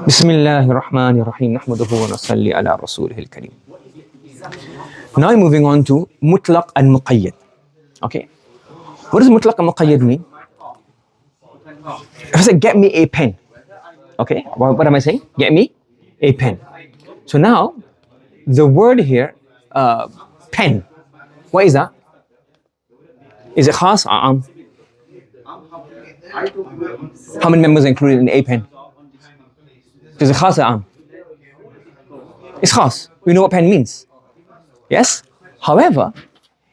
بسم الله الرحمن الرحيم نحمده ونصلي على رسوله الكريم. Now moving on to مطلق and مقيد. Okay, what does مطلق and مقيد mean? If I say get me a pen, okay, what am I saying? Get me a pen. So now the word here, pen, what is that? Is it khas or am? How many members are included in a pen? Is it khas or am? It's khas. We know what pen means. Yes? However,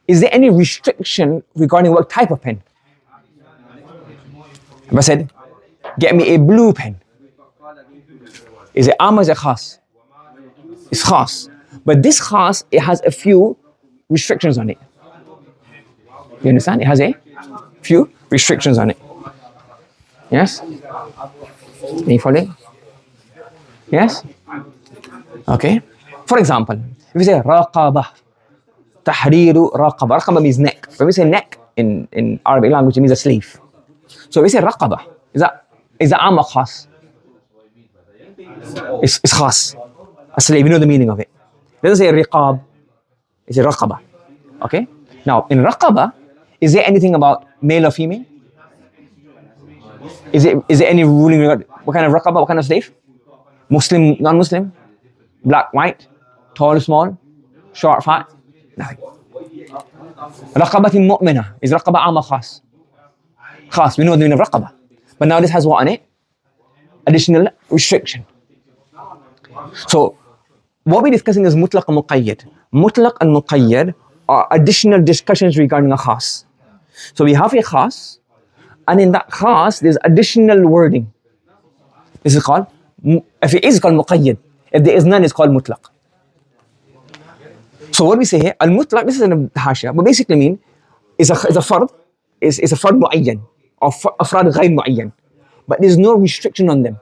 is there any restriction regarding what type of pen? If I said, get me a blue pen, is it am or is it khas? It's khas. But this khas, it has a few restrictions on it. You understand? It has a few restrictions on it. Yes? Are you following? Yes? Okay. For example, if we say raqabah, tahriru raqabah. Raqabah means neck. When we say neck in Arabic language, it means a slave. So we say raqabah. Is that am or khas? It's khas. A slave, you know the meaning of it. It doesn't say riqab, it's a raqabah. Okay? Now, in raqabah, is there anything about male or female? Is there any ruling regarding what kind of raqabah, what kind of slave? Muslim, non-Muslim? Black, white? Tall, small? Short, fat? Nothing. Raqabatin mu'mina. Is raqabah am or khas? Khas, we know the meaning of raqabah. But now this has what on it? Additional restriction. So, what we're discussing is mutlaq and muqayyad. Mutlaq and muqayyad are additional discussions regarding a khas. So we have a khas, and in that khas, there's additional wording. This is called, if it is called muqayyad, if there is none, it's called mutlaq. So what we say here, al-mutlaq, this is in the hashia, but basically mean, is a fard, is a fard mu'ayyan, or afrad ghayr mu'ayyan. But there's no restriction on them.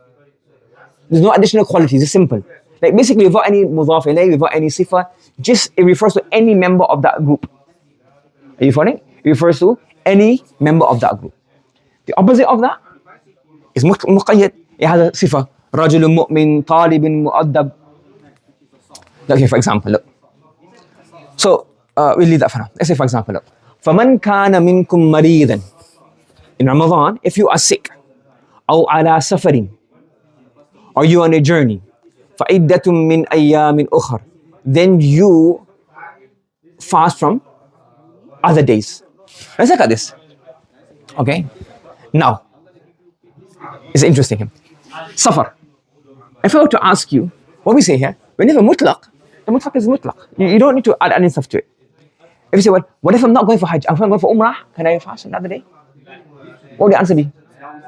There's no additional qualities, it's simple. Like basically, without any mudhaf ilayh, without any sifa, just it refers to any member of that group. Are you following? It refers to any member of that group. The opposite of that is muqayyad. It has a sifa. Rajulun mu'min, talibun mu'addab. Okay, for example, look. So, we'll leave that for now. Let's say, for example, look. فَمَنْ كَانَ مِنْكُمْ مَرِيضًا. In Ramadan, if you are sick, أو على سفر, or you on a journey, فَعِدَّةٌ مِّنْ أَيَّامٍ أُخَرٍ, then you fast from other days. Let's look at this. Okay? Now, it's interesting. Safar. If I were to ask you, what we say here, whenever mutlaq, the mutlaq is mutlaq. You don't need to add any stuff to it. If you say, well, what if I'm not going for Hajj? If I'm going for Umrah, can I fast another day? What would the answer be?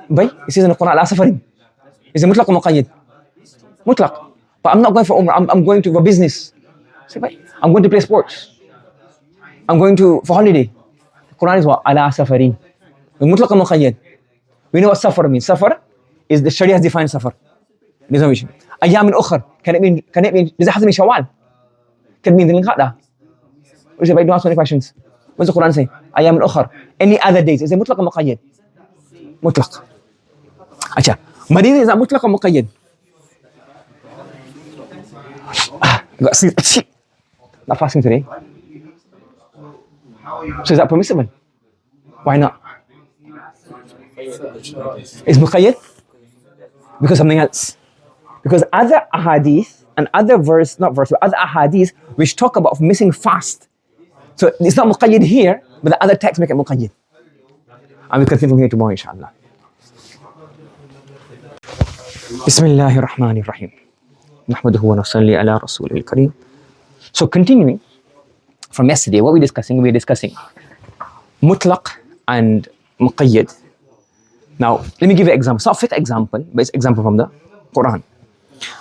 It says in the Quran, La safarin. Is it mutlaq or muqayyad? Mutlaq. But I'm not going for Umrah, I'm going to for business. Say, I'm going to play sports. I'm going for holiday. The Quran is what? Ala safarin. Mutlaq or muqayyad. We know what safar means. Safar is the Sharia has defined safar. There's no issue. Ayyam ukhar. Can it mean, does it have to be Shawwal? Can it mean the Qa'dah? Which is why you don't ask any questions. What does the Quran say? Ayyam ukhar. Any other days. Is it mutlaq or muqayyad? Mutlaq. Acha. Marid is that mutlaq or muqayyad? Got sleep. Not fasting today. So is that permissible? Why not? Is muqayyad? Because something else. Because other ahadith and other other ahadith which talk about missing fast. So it's not muqayyad here, but the other texts make it muqayyad. And we continue from here tomorrow, inshallah. Bismillahir Rahmanir Rahim. نحمده ونصلي على رسوله الكريم. So continuing from yesterday, what we're discussing mutlaq and muqayyad. Now, let me give you an example. It's not a fit example, but it's an example from the Quran.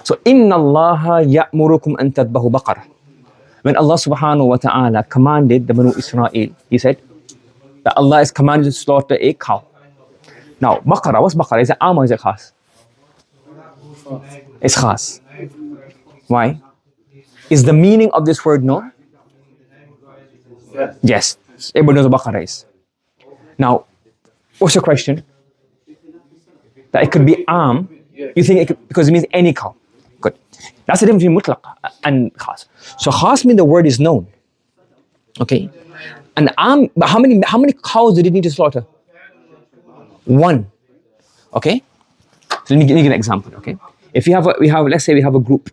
So, إِنَّ اللَّهَ يَأْمُرُكُمْ أَن تَذْبَحُوا بَقَرَةً. When Allah subhanahu wa ta'ala commanded the Banu Israel, He said that Allah is commanded to slaughter a cow. Now, baqarah, what's baqarah? Is it am or is it khas? It's khas. Why? Is the meaning of this word known? Yes. Everybody knows what baqarah is. Now, what's your question? That it could be am You think because it means any cow. Good. That's the difference between mutlaq and khas. So khas means the word is known. Okay. And but how many cows did it need to slaughter? One. Okay. So let me give you an example. Okay. If let's say we have a group.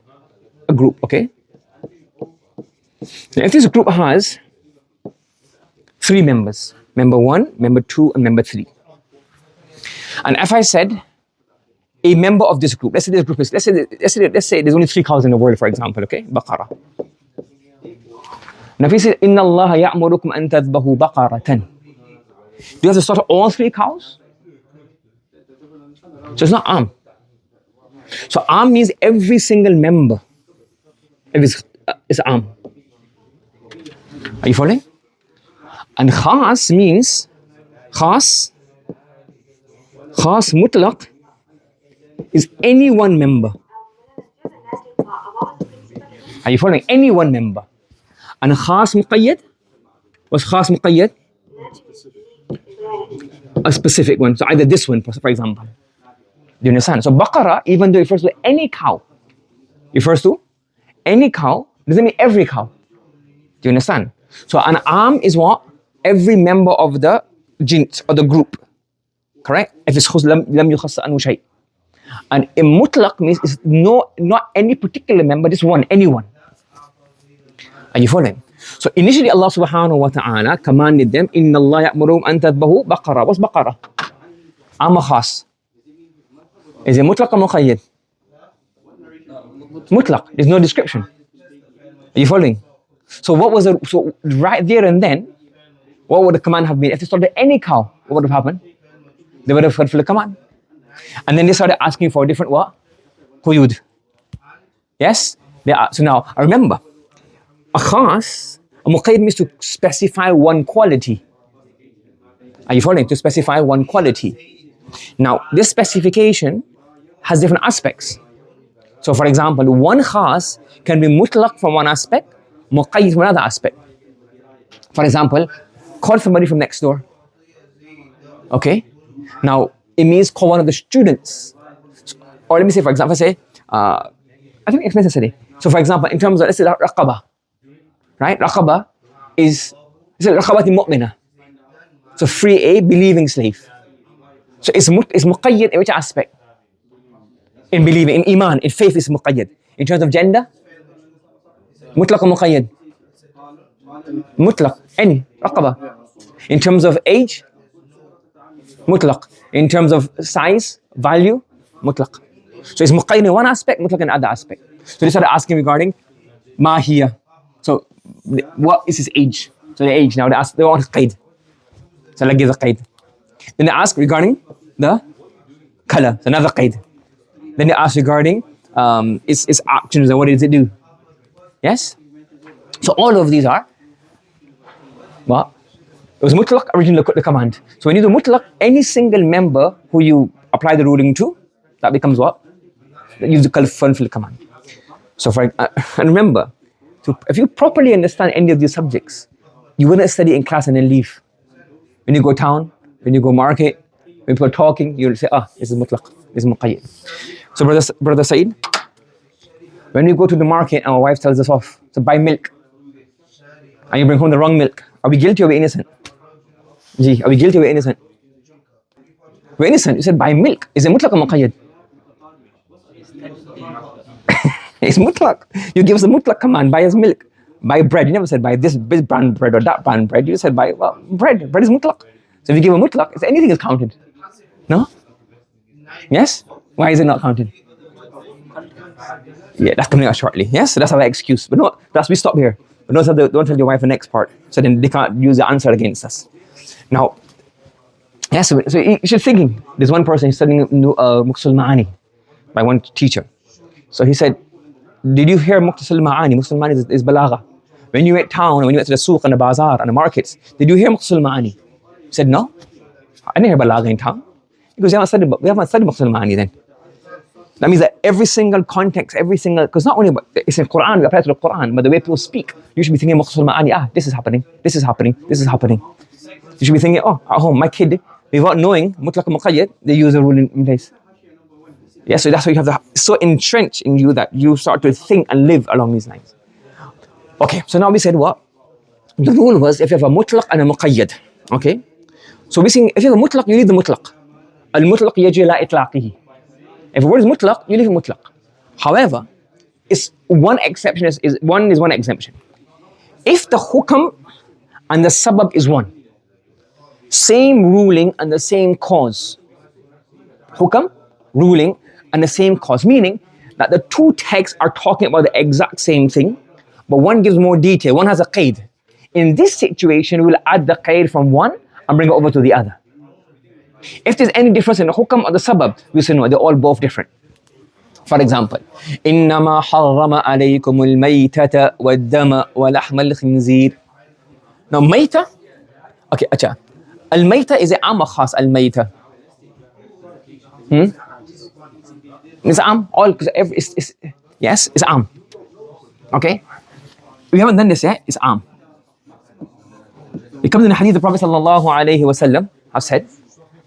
Okay. So if this group has 3 members, member 1, member 2, and member 3. And if I said a member of this group, let's say there's only 3 cows in the world, for example, okay? Baqarah. Now if he says, Inna Allah ya'murukum an tadhbahu baqaratan. Do you have to slaughter all 3 cows? So it's not am. So am means every single member. It's am. Are you following? And khas means khas mutlaq is any one member. Are you following? Any one member. And khas muqayyad? What's khas muqayyad? A specific one. So either this one, for example. Do you understand? So baqarah, even though it refers to any cow, doesn't mean every cow. Do you understand? So an am is what? Every member of the jins or the group. Correct? If it's khuz lam yukhass anhu shay. And a mutlaq means it's not any particular member, just one, anyone. Are you following? So initially Allah subhanahu wa ta'ala commanded them, Inna Allah ya'murum an tadhbahu baqarah. What's baqarah? Am khas. Is it mutlaq or muqayyad? Mutlaq. There's no description. Are you following? So so right there and then, what would the command have been? If they slaughtered any cow, what would have happened? They would have fulfilled the command. And then they started asking for a different what? Quyud. Yes? So now, remember, a muqayyad means to specify one quality. Are you following? To specify one quality. Now, this specification has different aspects. So for example, one khas can be mutlaq from one aspect, muqayyad from another aspect. For example, call somebody from next door. Okay? Now, it means call one of the students. Or let me say, for example, I think I explained this today. So for example, in terms of, let's say raqaba. Right? Raqaba is raqabati mu'mina. So free a believing slave. So it's muqayyad in which aspect? In believing, in iman, in faith is muqayyad. In terms of gender, mutlaq or muqayyad? Mutlaq, any, raqaba. In terms of age, mutlaq. In terms of size, value, mutlaq. So it's muqayyad in one aspect, mutlaq in other aspect. So they started asking regarding mahiya. So what is his age? So the age, now they want qaid. So Allah gives a qaid. Then they ask regarding the color, so another qaid. Then they ask regarding its actions and what does it do. Yes? So all of these are what? It was mutlaq originally the command. So when you do mutlaq, any single member who you apply the ruling to, that becomes what? That you fulfill the command. So and remember, if you properly understand any of these subjects, you wouldn't study in class and then leave. When you go town, when you go market, when people are talking, you'll say, this is mutlaq, this is muqayyad. So brother Saeed, when we go to the market and our wife tells us off to buy milk, and you bring home the wrong milk, are we guilty or we innocent? Are we guilty or we innocent? We're innocent. You said buy milk. Is it mutlaq or muqayyad? It's mutlaq. You give us a mutlaq command, buy us milk. Buy bread. You never said buy this brand bread or that brand bread. You said buy bread. Bread is mutlaq. So if you give a mutlaq, anything is counted. No? Yes? Why is it not counted? Yeah, that's coming out shortly. Yes? So that's our excuse. But no, we stop here. But don't tell your wife the next part. So then they can't use the answer against us. Now, yes, so you should thinking. There's one person studying Muqsul Ma'ani by one teacher. So he said, did you hear Muqsul Ma'ani? Muqsul Ma'ani is balagha. When you went town, when you went to the souk and the bazaar and the markets, did you hear Muqsul Ma'ani? He said, no. I didn't hear balagha in town. He goes, we haven't studied Muqsul Ma'ani then. That means that every single context, because not only it's in Quran, we apply it to the Quran, but the way people speak, you should be thinking Muqsul Ma'ani, this is happening, this is happening, this is happening. You should be thinking, at home, my kid, without knowing mutlaq muqayyad, they use a rule in place. Yes, so that's why you have the so entrenched in you that you start to think and live along these lines. Okay, so now we said what? The rule was if you have a mutlaq and a muqayyad. Okay? So we saying if you have a mutlaq, you leave the mutlaq. Al-mutlaq yaji la itlaqihi. If a word is mutlaq, you leave it mutlaq. However, it's one exception is one exemption. If the hukam and the sabab is one, same ruling and the same cause. Hukam, ruling, and the same cause, meaning that the two texts are talking about the exact same thing, but one gives more detail, one has a qaid. In this situation, we'll add the qaid from one and bring it over to the other. If there's any difference in the hukam or the sabab, we say no, they're all both different. For example, إِنَّمَا حَرَّمَ عَلَيْكُمُ الْمَيْتَةَ وَالدَّمَ وَلَحْمَ الْخِنْزِيرِ. Now, mayta, okay, acha. Al-mayta is a am or khas, al-mayta? It's am, all, yes, it's am. Okay? We haven't done this yet, it's am. It comes in the hadith, the Prophet sallallahu alayhi wasallam has said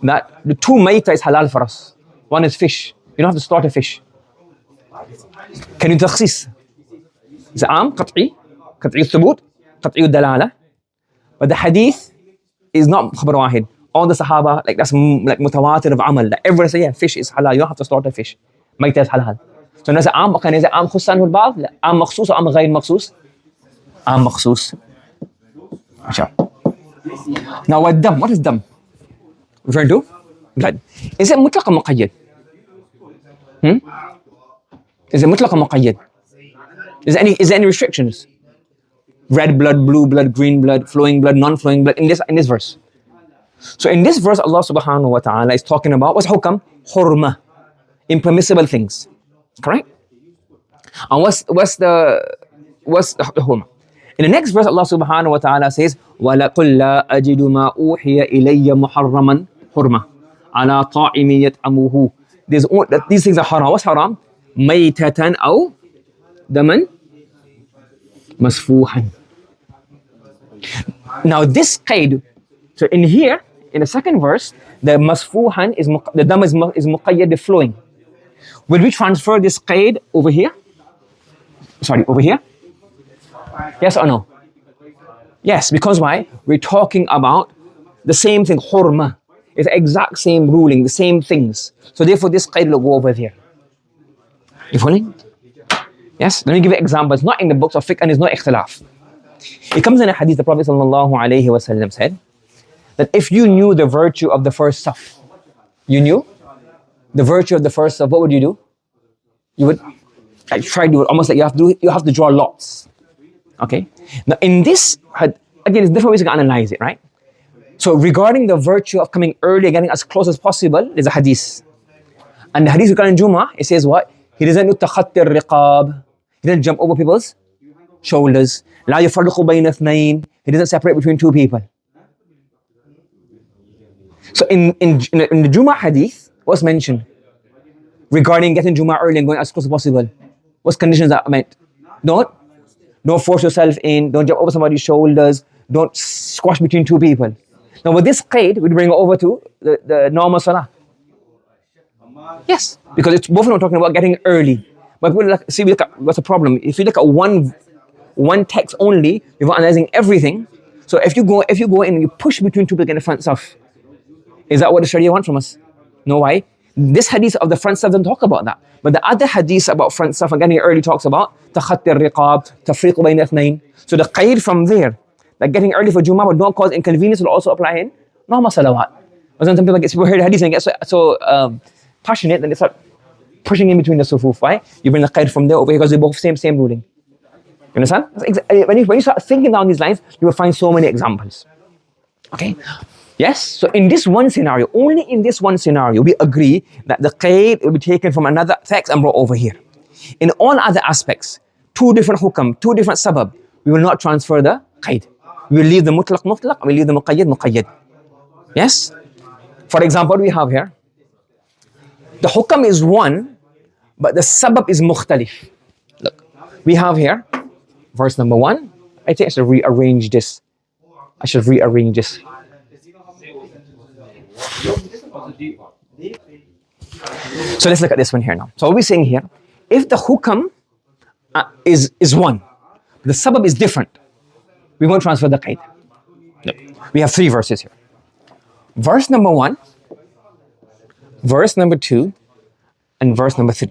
that the two mayta is halal for us. One is fish. You don't have to slaughter fish. Can you takhsis? It's am, qat'i thubut, qat'i dalala. But the hadith is not khabar wahid. All the Sahaba, like that's like mutawatir of amal. Like everyone say, yeah, fish is halal. You don't have to slaughter fish. Mayta is halal. So there's am, can is am khussan wal ba'd, am makhsus or am ghayr makhsus? Am makhsus. Now what dam? What is dam? Referring to blood. Is it mutlaq or muqayyad? Is it mutlaq or muqayyad? Is there any restrictions? Red blood, blue blood, green blood, flowing blood, non-flowing blood in this verse. So in this verse, Allah subhanahu wa ta'ala is talking about what's hukam? Hurma, impermissible things. Correct? And what's the hurma? In the next verse, Allah subhanahu wa ta'ala says, وَلَقُلْ لَا أَجِدُ مَا أُوحِيَ إِلَيَّ مُحَرَّمًا حُرْمَةً عَلَىٰ طَاعِمٍ يَطْعَمُهُ. These things are haram. What's haram? مَيْتَةً أَوْ دَمًا مَسْفُوحًا. Now this qaid, so in here, in the second verse, the masfuhan is, the dam is muqayyad, flowing. Will we transfer this qaid over here? Sorry, over here? Yes or no? Yes, because why? We're talking about the same thing, hurma. It's the exact same ruling, the same things. So therefore this qaid will go over here. You following? Yes? Let me give you examples. Not in the books of fiqh and it's no ikhtilaf. It comes in a hadith, the Prophet sallallahu alayhi wa sallam said, that if you knew the virtue of the first saf, you knew the virtue of the first saf, what would you do? You would try to do it almost like you have to draw lots. Okay? Now in this, again, there's different ways to analyze it, right? So regarding the virtue of coming early and getting as close as possible, there's a hadith. And the hadith regarding Jummah, it says what? He doesn't do takhattir riqab. He doesn't jump over people's shoulders. لا يفرق بين اثنين. He doesn't separate between two people. So in the Jummah hadith, what's mentioned regarding getting Jummah early and going as close as possible? What's conditions that meant? Don't force yourself in. Don't jump over somebody's shoulders. Don't squash between two people. Now with this qaid, we bring it over to the normal salah. Yes, because it's both of them talking about getting early. But we look at what's the problem. If you look at one text only, you're analyzing everything. So if you go in and you push between two people in the front saf, is that what the Sharia wants from us? No, why? This hadith of the front saf doesn't talk about that. But the other hadith about front saf and getting early talks about takhattir riqab, tafriq bayna ithnayn. So the qaid from there, that getting early for Jummah but don't cause inconvenience, will also apply in normal salawat. But some people hear the hadith and get so passionate, then they start pushing in between the sufuf. Why? You bring the qaid from there over here because they both same ruling. You understand? When you start thinking down these lines, you will find so many examples. Okay? Yes? So in this one scenario, only in this one scenario, we agree that the qaid will be taken from another text and brought over here. In all other aspects, two different hukam, two different sabab, we will not transfer the qaid. We will leave the mutlaq, and we leave the muqayyad. Yes? For example, we have here, the hukam is one, but the sabab is mukhtalif. Look, we have here, verse number 1. I think I should rearrange this. So let's look at this one here now. So what we're saying here, if the hukam is one, the sabab is different, we won't transfer the qaid. No. We have 3 verses here. Verse number 1, verse number 2, and verse number 3.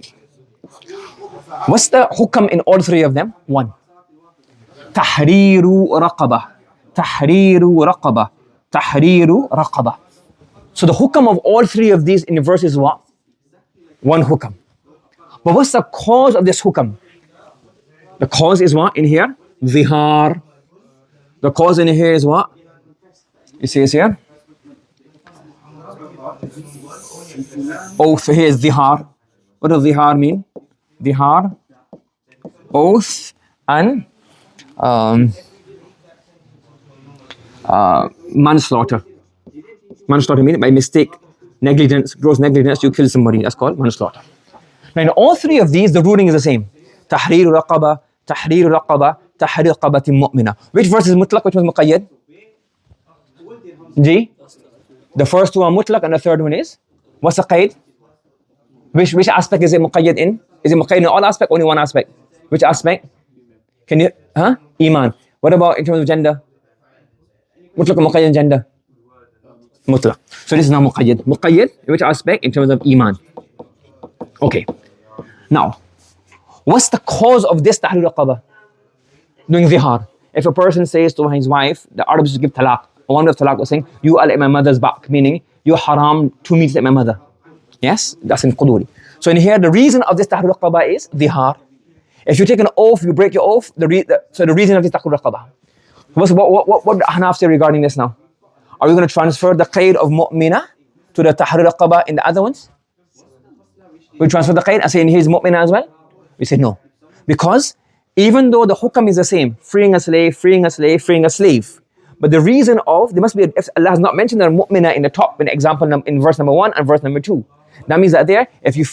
What's the hukam in all 3 of them? 1. Tahriru raqabah. Tahriru raqabah. Tahriru raqabah. So the hukam of all 3 of these in the verse is what? 1 hukam. But what's the cause of this hukam? The cause is what in here? Zihar. The cause in here is what? You see it here? Oath. Here is zihar. What does zihar mean? Zihar, oath, and manslaughter. Manslaughter means by mistake, negligence, gross negligence, you kill somebody. That's called manslaughter. Now in all 3 of these, the ruling is the same. Tahrir raqaba, tahrir raqaba, tahrir raqabati mu'mina. Which verse is mutlaq, which was muqayyad? G. The first 2 are mutlaq and the third one is? What's the qaid? Which aspect is it muqayyad in? Is it muqayyad in all aspects? Only one aspect. Which aspect? Can you, Iman. What about in terms of gender? Mutlaq and muqayyad in gender? Mutlaq. So this is now muqayyad. Muqayyad, which aspect? In terms of Iman. Okay. Now, what's the cause of this tahrir raqabah? Doing zihar. If a person says to his wife, the Arabs give talaq. One of talaq was saying, you are at my mother's back, meaning you haram to meet my mother. Yes, that's in Quduri. So in here, the reason of this tahrir raqabah is zihar. If you take an oath, you break your oath. So the reason of this tahrir raqabah. What the Ahnaf say regarding this now? Are we going to transfer the qaid of mu'mina to the tahrir raqabah in the other ones? We transfer the qaid and say in here is mu'mina as well? We say no. Because even though the hukam is the same, freeing a slave, freeing a slave, freeing a slave, but the reason of, there must be, if Allah has not mentioned the mu'mina in the top, in example in verse number 1 and verse number 2. That means that there, if you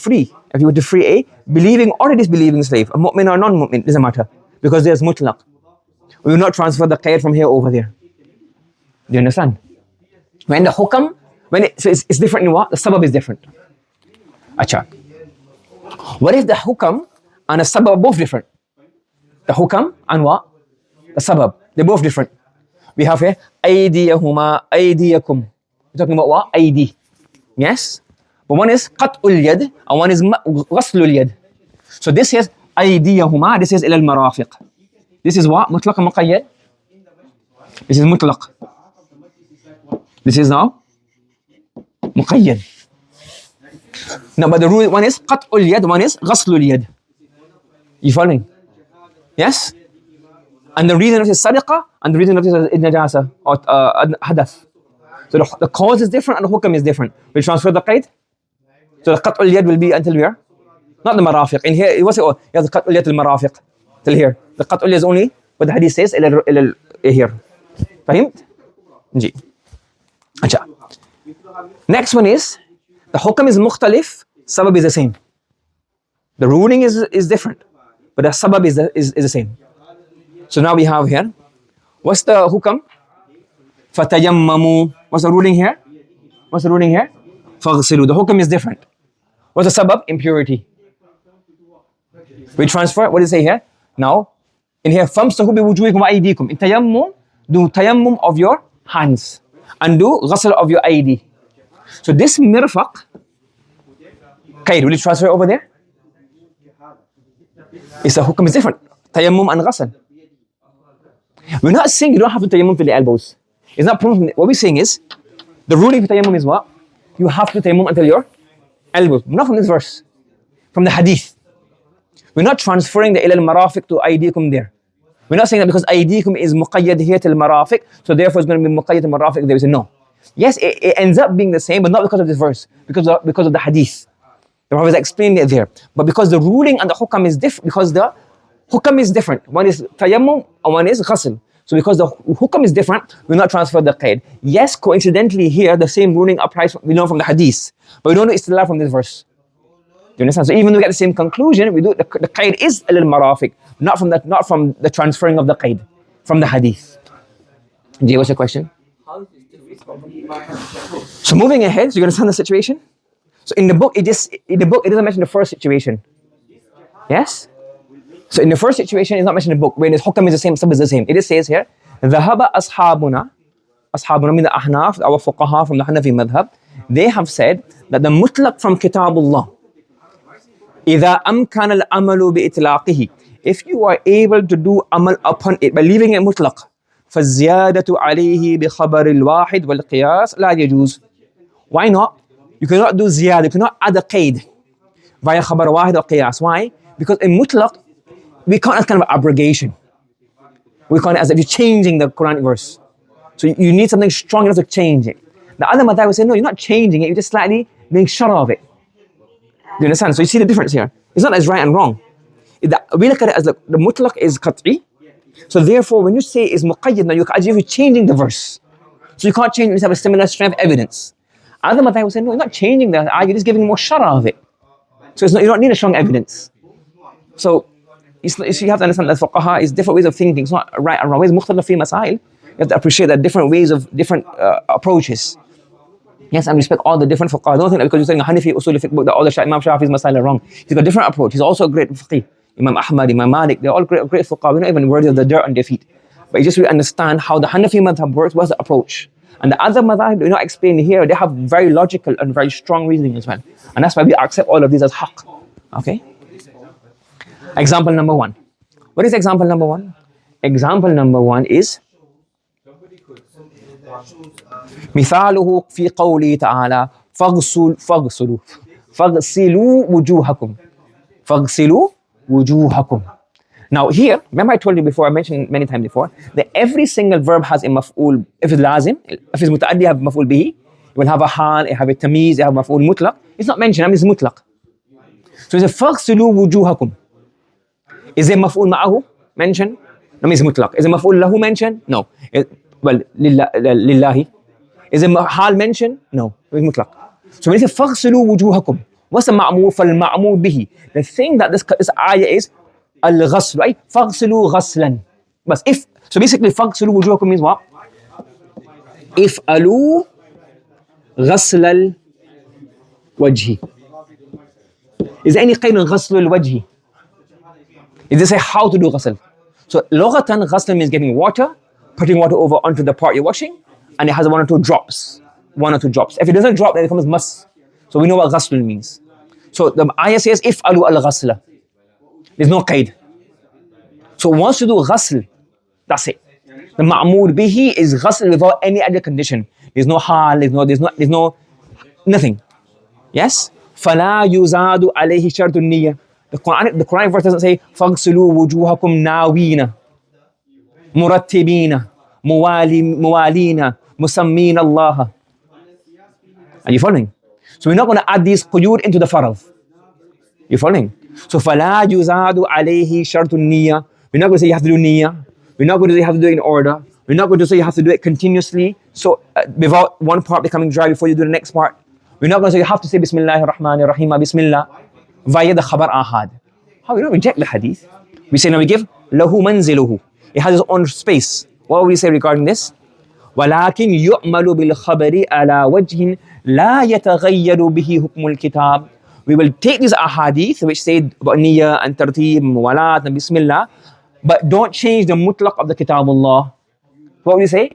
were to free a believing or a disbelieving slave, a mu'min or non-mu'min, doesn't matter. Because there's mutlaq. We will not transfer the qaid from here over there. Do you understand? When the hukam, so it's different in what? The sabab is different. Acha. What if the hukam and the sabab are both different? The hukam and what? The sabab. They're both different. We have here, aydiyahuma, aydiyakum. We're talking about what? Aydi. Yes? But one is qat'ul yad and one is ghaslul yad. So this is aydiyahuma, this is ila al-marafiq. This is what? Mutlaq and muqayyad? This is mutlaq. This is now muqayyad. No, but the rule, one is qat'ul yad, one is ghaslul yad. You following? Yes? And the reason of this is sadiqa, and the reason of this is najasa, or hadath. So the cause is different and the hukam is different. We transfer the qaid. So the qat'ul yad will be until here. Not the marafiq. In here, what's it? Oh, you have the qat'ul yad al-marafiq. Till here. The qat'ul yad is only what the hadith says, here. Fahimt? Ji. Acha. Next one is, the hukam is mukhtalif, sabab is the same. The ruling is different, but the sabab is the same. So now we have here, what's the hukam? Fatayammamu. What's the ruling here? What's the ruling here? Faghsilu. The hukam is different. What's the sabab? Impurity. We transfer, what does it say here? Now, in here, famsahu bi wujuhikum wa aydikum. In tayammum, do tayammum of your hands and do ghasl of your aidi. So this mirfaq, qaid, will you transfer over there? It's the hukam is different. Tayammum and ghasl. We're not saying you don't have to tayammum to the elbows. It's not proven. What we're saying is, the ruling for tayammum is what? You have to tayammum until your elbows. Not from this verse, from the hadith. We're not transferring the ilal marafiq to aydikum there. We're not saying that because aydikum is muqayyad here till marafiq, so therefore it's going to be muqayyad till marafiq there. We say no. Yes, it ends up being the same, but not because of this verse, because of the hadith. The Prophet explained it there. But because the ruling and the hukam is different, because the hukam is different. One is tayammum and one is ghasl. So because the hukam is different, we will not transfer the qaid. Yes, coincidentally here, the same ruling applies, we know from the hadith, but we don't know istidlal from this verse. Do you understand? So even though we get the same conclusion, we do the qaid is a little marafiq, not from the transferring of the qaid, from the hadith. Jay, what's your question? So moving ahead, so you understand the situation? So in the book, it doesn't mention the first situation. Yes? So in the first situation, it's not mentioned in the book. When his hukam is the same, sub is the same. It just says here, ذهب أصحابنا من the Ahnaf, our fuqaha from the Hanafi madhab, they have said that the mutlaq from Kitabullah, إذا أمكن العمل بإطلاقه, if you are able to do amal upon it by leaving it mutlaq, فالزيادة عليه بخبر الواحد والقياس لا يجوز. Why not? You cannot do ziyada, you cannot add a qaid via khabar wahid or qiyas. Why? Because in mutlaq, we count as kind of abrogation. We count it as if you're changing the Quranic verse. So you need something strong enough to change it. The other madhab will say, no, you're not changing it, you're just slightly being shut of it. Do you understand? So you see the difference here. It's not as right and wrong. We look at it as the mutlaq is qat'i. So therefore, when you say it's muqayyad, now you're changing the verse. So you can't change it, you have a similar strength evidence. Other madhab will say, no, you're not changing the ayah, you're just giving more shara of it. So you don't need a strong evidence. So you have to understand that fuqaha is different ways of thinking. It's not right and wrong. Ways mukhtalaf fi masail. You have to appreciate that different ways of different approaches. Yes, and respect all the different fuqaha. Don't think that because you're saying a Hanafi Usool fiqh book that all the Imam Shafi's masail are wrong. He's got a different approach. He's also a great faqih. Imam Ahmad, Imam Malik, they're all great fuqaha. We're not even worthy of the dirt on their feet. But you just really understand how the Hanafi madhab works, what's the approach. And the other madhab, we're not explaining here, they have very logical and very strong reasoning as well. And that's why we accept all of these as haqq. Okay? Example number one. What is example number one? Example number one is مثاله في قوله تعالى فاغسلوا وجوهكم. Now here, remember I told you before, I mentioned many times before, that every single verb has a maf'ul. If it's lazim, if it's muta'addi, you have maf'ul bihi. You will have a hal, you have a tamiz, you have maf'ul mutlaq. It's not mentioned, I mean it's mutlaq. So it's a فاغسلوا وجوهكم. Is it maf'ul ma'ahu mentioned? No, it's mutlaq. Is it maf'ul lahu mentioned? No. Well, lillahi. Is it hal mentioned? No. It's mutlaq. So when you say فاغسلوا وجوهكم, what's the ma'mur? فالمعمول به. The thing that this ayah is al-ghasl, right? فاغسلوا غسلا. But if, so basically فاغسلوا وجوهكم means what? افعلوا غسل الوجه. Is there any qaid on غسل الوجه? It does say how to do ghasl. So lughatan ghasl means getting water, putting water over onto the part you're washing, and it has one or two drops. If it doesn't drop, then it becomes mas. So we know what ghasl means. So the ayah says if'alu al-ghasla. There's no qaid. So once you do ghasl, that's it. The ma'mur bihi is ghasl without any other condition. There's no hal, there's no nothing. Yes? فَلَا يُزَادُ عَلَيْهِ شَرْطُ النِّيَّةِ. The Quranic verse doesn't say فَاغْسِلُوا وُجُوهَكُمْ نَاوِينَ مُرَتِّبِينَ مُوَالِينَ مُسَمِّينَ اللَّهَ. Are you following? So we're not going to add these quyud into the farad. You're following? So فَلَا يُزَادُ عَلَيْهِ شَرْطُ النِّيَّةِ. We're not going to say you have to do niyyah. We're not going to say you have to do it in order. We're not going to say you have to do it continuously, so without one part becoming dry before you do the next part. We're not going to say you have to say Bismillahir Rahmanir Rahim, Bismillah, via the khabar ahad. How? We don't reject the hadith. We say now we give lahu manziluhu. It has its own space. What will we say regarding this? وَلَكِنْ يُؤْمَلُ بِالْخَبَرِ عَلَى وَجْهٍ لَا يَتَغَيَّرُ بِهِ حُكْمُ الْكِتَابِ. We will take these ahadith which say about niyyah and tarteeb, muwalat and bismillah, but don't change the mutlaq of the kitabullah. What will we say?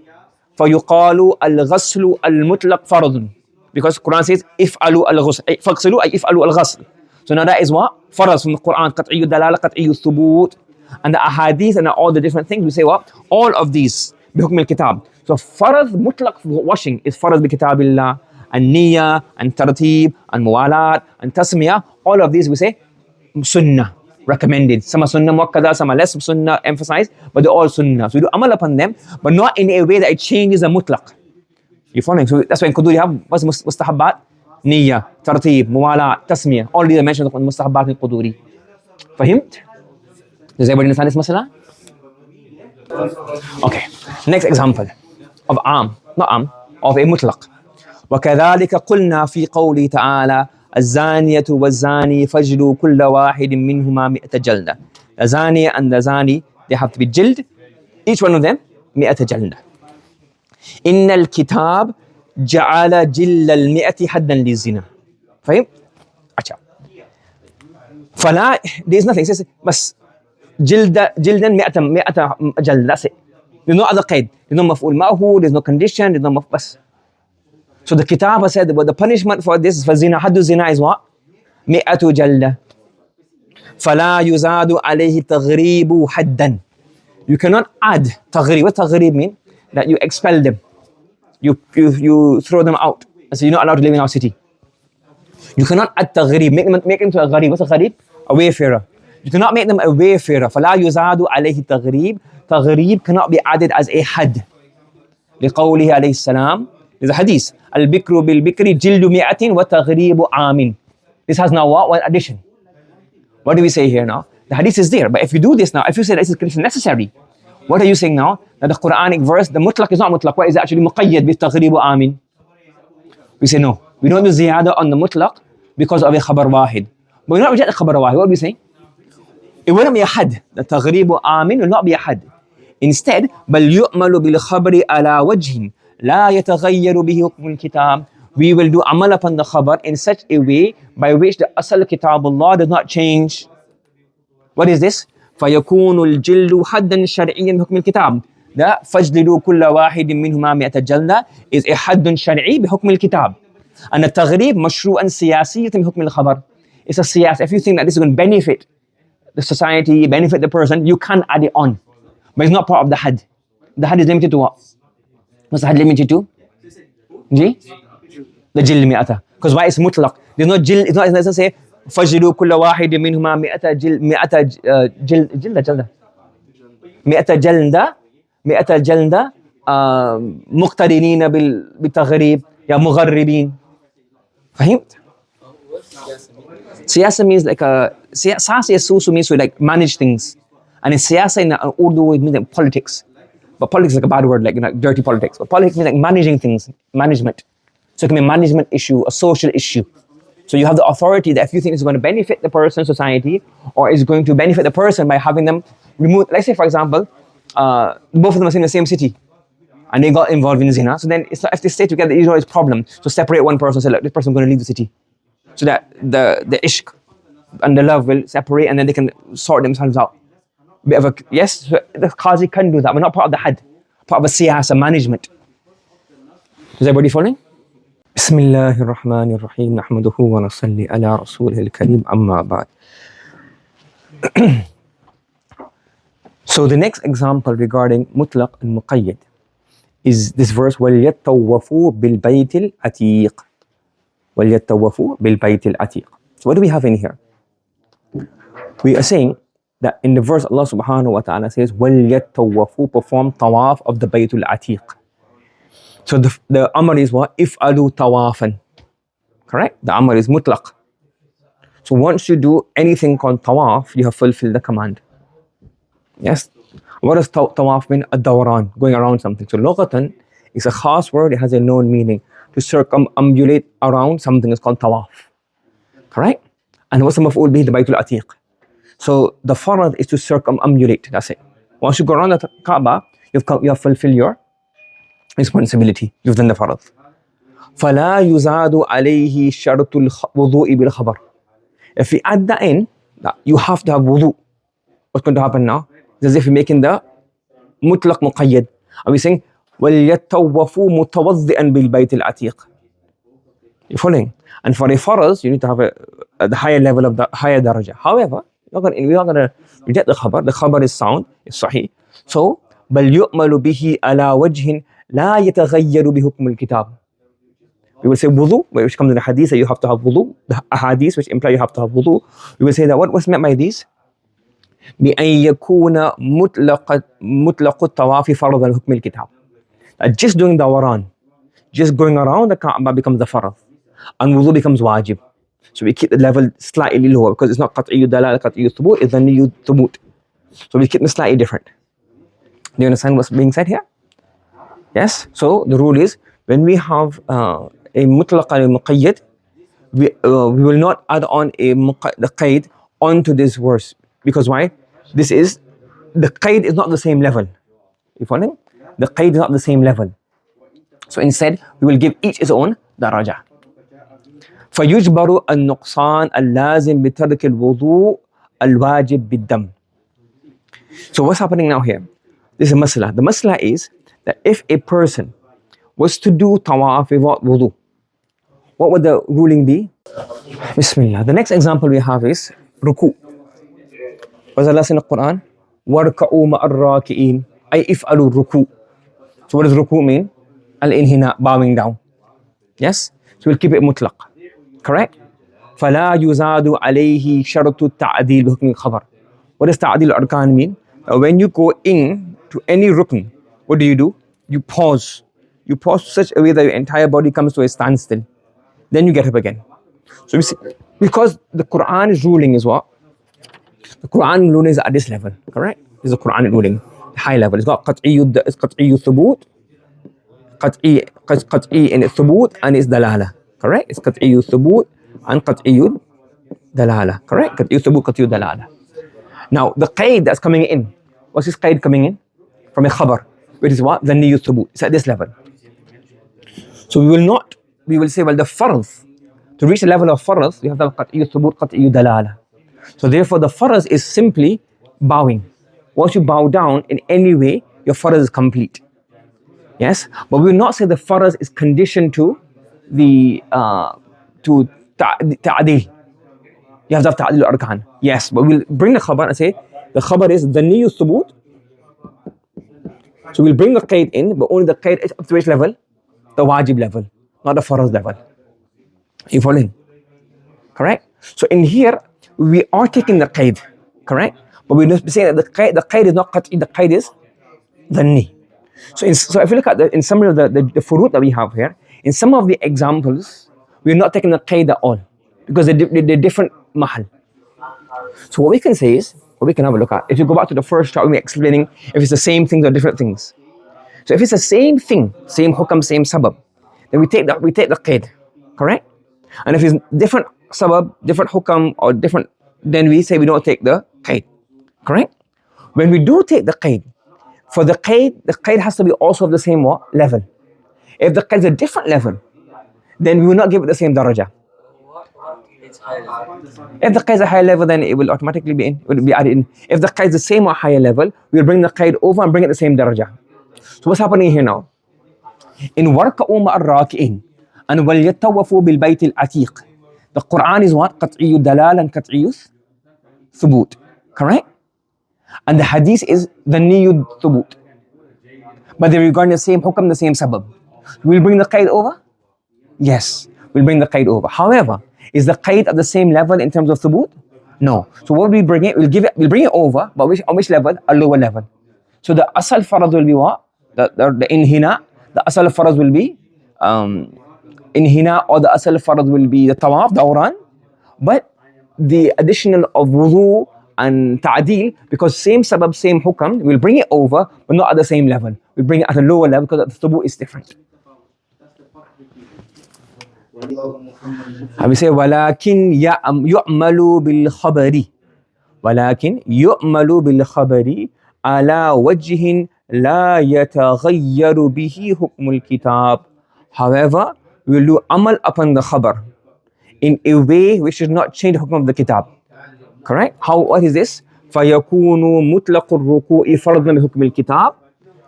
فَيُقَالُ الْغَسْلُ الْمُطْلَقْ فَرْضٌ. Because Quran says if'alu al-ghusl, faghsilu ay if'alu al-ghusl. So now that is what? Farz from the Quran, qat'iyyu dalala, qat'iyyu thubut. And the ahadith and all the different things, we say what? All of these, bihukm al-kitab. So farz mutlaq washing is farz bi kitabillah, and niyyah, and tarteeb, and muwalat, and tasmiyah. All of these we say sunnah, recommended. Some are sunnah muakkada, some are less sunnah emphasized, but they're all sunnah. So we do amal upon them, but not in a way that it changes the mutlaq. You following? So that's why in Quduri you have what's mustahabbat? Niyyah, tarteeb, muwala, tasmiyah. All these are mentioned in mustahabbat in Quduri. Fahimt? Does everybody understand this masala? Okay. Next example of of a mutlaq. وَكَذَلِكَ قُلْنَا فِي قَوْلِهِ تَعَالَى الزَّانِيَةُ وَالزَّانِي فَاجْلُوا كُلَّ وَاحِدٍ مِّنْهُمَا مِئَةَ جَلْدَةٍ. The zani and the zani, they have to be jild. Each one of them, مئة جلدة. إن الكتاب جعل جل المئة حدا للزنا فاهم؟ अच्छा فلا there is nothing. It says بس جلدا 100 جلد. That's it. There's no other قيد. There's no مفعول معه. There's no condition. There's no بس. So the Kitab said the punishment for this for zina, حد الزنا is what? 100 جلدة. فلا يزاد عليه تغريب حدا. You cannot add تغريب. What تغريب mean? That you expel them. You throw them out. So you're not allowed to live in our city. You cannot add تغريب. Make them to a غريب. What's a غريب? A wayfarer. You cannot make them a wayfarer. فلا يزاد عليه تغريب. تغريب cannot be added as a had. لقوله عليه السلام. There's a hadith. البكر بالبكر جلد 100 وتغريب عام. This has now what? One addition. What do we say here now? The hadith is there. But if you do this now, if you say this is necessary, what are you saying now? That the Quranic verse, the mutlaq is not mutlaq. What is actually muqayyad with تغريب عام? We say no. We don't do ziyada on the mutlaq because of a khabar wahid. But we don't reject the khabar wahid. What do we say? It wouldn't be a had. The تغريب عام will not be a had. Instead, بل يؤمل بالخبر على وجه لا يتغير به حكم الكتاب. We will do amal upon the khabar in such a way by which the asal kitabullah does not change. What is this? فيكون الجلد حدا شرعيا بحكم الكتاب. The فاجلدوا كل واحد منهما 100 جلدة is a حد شرعي بحكم الكتاب. And التغريب مشروعا سياسيا بحكم الخبر. It's a siyas. If you think that this is going to benefit the society, benefit the person, you can't add it on. But it's not part of the had. The had is limited to what? What's the had limited to? G? The jil 100. Because why it's mutlaq? There's no jil. It doesn't say فجلوا كل واحد منهما 100 جلد 100 جلدة مقترنين بالتغريب يا مغربين. فهمت؟ Siyasa means like siyasa means to like manage things, and in siyasa in Urdu it means like politics. But politics is like a bad word, like dirty politics. But politics means like managing things, management. So it can be a management issue, a social issue. So you have the authority that if you think it's going to benefit the person, society, or is going to benefit the person by having them removed. Let's say, for example, both of them are in the same city, and they got involved in zina. So then, it's not, if they stay together, it's a problem. So separate one person. Say, look, this person is going to leave the city, so that the ishq and the love will separate, and then they can sort themselves out. Bit of a yes, the qazi can do that. We're not part of the had, part of a siyasa management. Is everybody following? بسم الله الرحمن الرحيم نحمده ونصلي على رسوله الكريم أما بعد. So the next example regarding مطلق and مقيد is this verse وَلْيَتَّوَّفُوا بِالْبَيْتِ الْعَتِيقِ. وَلْيَتَّوَّفُوا بِالْبَيْتِ الْعَتِيقِ. So what do we have in here? We are saying that in the verse Allah subhanahu wa ta'ala says وَلْيَتَّوَّفُوا, perform tawaf of the Baytul Atiq. So the amr is what? If'alu tawafan. Correct? The amr is mutlaq. So once you do anything called tawaf, you have fulfilled the command. Yes? What does tawaf mean? Ad-dawran, going around something. So lughatan is a khas word, it has a known meaning. To circumambulate around something is called tawaf. Correct? And what's the maf'ul bihi? The Baytul Atiq. So the farad is to circumambulate, that's it. Once you go around the Kaaba, you have fulfilled your responsibility. You've done the farad. فَلَا يُزَادُ عَلَيْهِ شَرْطُ الْوُضُوءِ بِالْخَبَرِ. If we add that in, that you have to have wudu. What's going to happen now? It's as if you're making the mutlaq muqayyad. Are we saying وَلْيَتَّوَّفُوا مُتَوَضِّئًا بِالْبَيْتِ الْعَتِيقِ? You're following? And for a farad, you need to have the higher level of the higher daraja. However, we're not going to reject the khabar. The khabar is sound, it's sahih. So, بَلْ يُؤْمَلُ بِهِ عَلَى وَجْهٍ لا يتغير بحكم الكتاب. We will say wudu, which comes in the hadith that you have to have wudu. The hadith which imply you have to have wudu. We will say that what's meant by these? بأن يكون مطلق الطواف فرضا بحكم الكتاب. That just doing dawran, just going around the Kaaba becomes the farad, and wudu becomes wajib. So we keep the level slightly lower because it's not qat'iyyu dalala, qat'iyyu thubut, it's dhaniyyu thubut. So we keep it slightly different. Do you understand what's being said here? Yes, so the rule is when we have a mutlaq and a muqayyad, we will not add on the qaid onto this verse. Because why? This is, the qaid is not the same level. You following? The qaid is not the same level. So instead, we will give each its own daraja. فيجبر النقصان اللازم بترك الوضوء الواجب بالدم. So what's happening now here? This is masla. The masla is that if a person was to do tawaf without wudu, what would the ruling be? Bismillah. The next example we have is ruku. What's Allah in the Quran? وَارْكَعُوا مَعَ الرَّاكِئِينَ أي افعلوا الركوع. So what does ruku mean? Al-inhina, bowing down. Yes? So we'll keep it mutlaq. Correct? فَلَا يُزَادُ عَلَيْهِ شَرْطُ التَّعْدِيلِ بِحُكْمِ الْخَبَرِ. What does ta'dil arkan mean? When you go in to any rukn, what do? You pause. You pause such a way that your entire body comes to a standstill. Then you get up again. So we see, because the Quran ruling is what? The Quran ruling is at this level, correct? This is the Quran ruling, high level. It's got qat'i thubut, qat'i in its thubut and its dalala, correct? It's qat'i thubut and qat'i dalala, correct? Qat'i thubut, qat'i dalala. Now, the qaid that's coming in, what's this qaid coming in? From a khabar, which is what? The niyyut thubut. It's at this level. So we will say, well, the farz, to reach the level of farz, you have to have qat'i thubut, qat'i dalala. So therefore, the farz is simply bowing. Once you bow down in any way, your farz is complete. Yes? But we will not say the farz is conditioned to the ta'dil. You have to have ta'dil arkan. Yes, but we'll bring the khabar and say, the khabar is the niyyut thubut. So we'll bring the qaid in, but only the qaid is up to which level? The wajib level, not the farz level. You following? Correct? So in here, we are taking the qaid, correct? But we're not saying that the qaid is not qat'i, the qaid is dhanni. So if you look at in some of the furut that we have here, in some of the examples, we're not taking the qaid at all, because they're different mahal. So what we can say is, what we can have a look at, if you go back to the first chart, we're explaining if it's the same things or different things. So if it's the same thing, same hukam, same sabab, then we take the qaid, correct? And if it's different sabab, different hukam, or different, then we say we don't take the qaid, correct? When we do take the qaid, for the qaid has to be also of the same what? Level. If the qaid is a different level, then we will not give it the same daraja. If the qaid is a higher level, then it will automatically be in, will be added in. If the qaid is the same or higher level, we'll bring the qaid over and bring it the same daraja. So what's happening here now? In warka'u ma'ar raki'in and wal yattawafu bil bayt al-atiq. The Quran is what? Qat'iyu dalal and qat'iyu thubut. Correct? And the hadith is the niyyut thubut. But they're regarding the same hukam, the same sabab. We'll bring the qaid over? Yes, we'll bring the qaid over. However, is the qaid at the same level in terms of thubut? No. So what we bring it, we'll bring it over, but on which level? A lower level. So the asal farad will be what? The inhina. The asal farad will be inhina, or the asal farad will be the tawaf, dawran. But the additional of wudu and ta'dil, because same sabab, same hukam, we'll bring it over, but not at the same level. We bring it at a lower level because the thubut is different. And we say, وَلَكِنْ يُعْمَلُ بِالْخَبَرِ وَلَكِنْ يُعْمَلُ بِالْخَبَرِ عَلَى وَجْهٍ لَا يَتَغَيَّرُ بِهِ حُكْمُ الْكِتَابِ. However, we will do amal upon the khabar in a way which does not change the hukm of the kitab. Correct? What is this? فَيَكُونُ مُطْلَقُ الرُّكُوءِ فَرْضًا بِحُكْمِ الْكِتاب.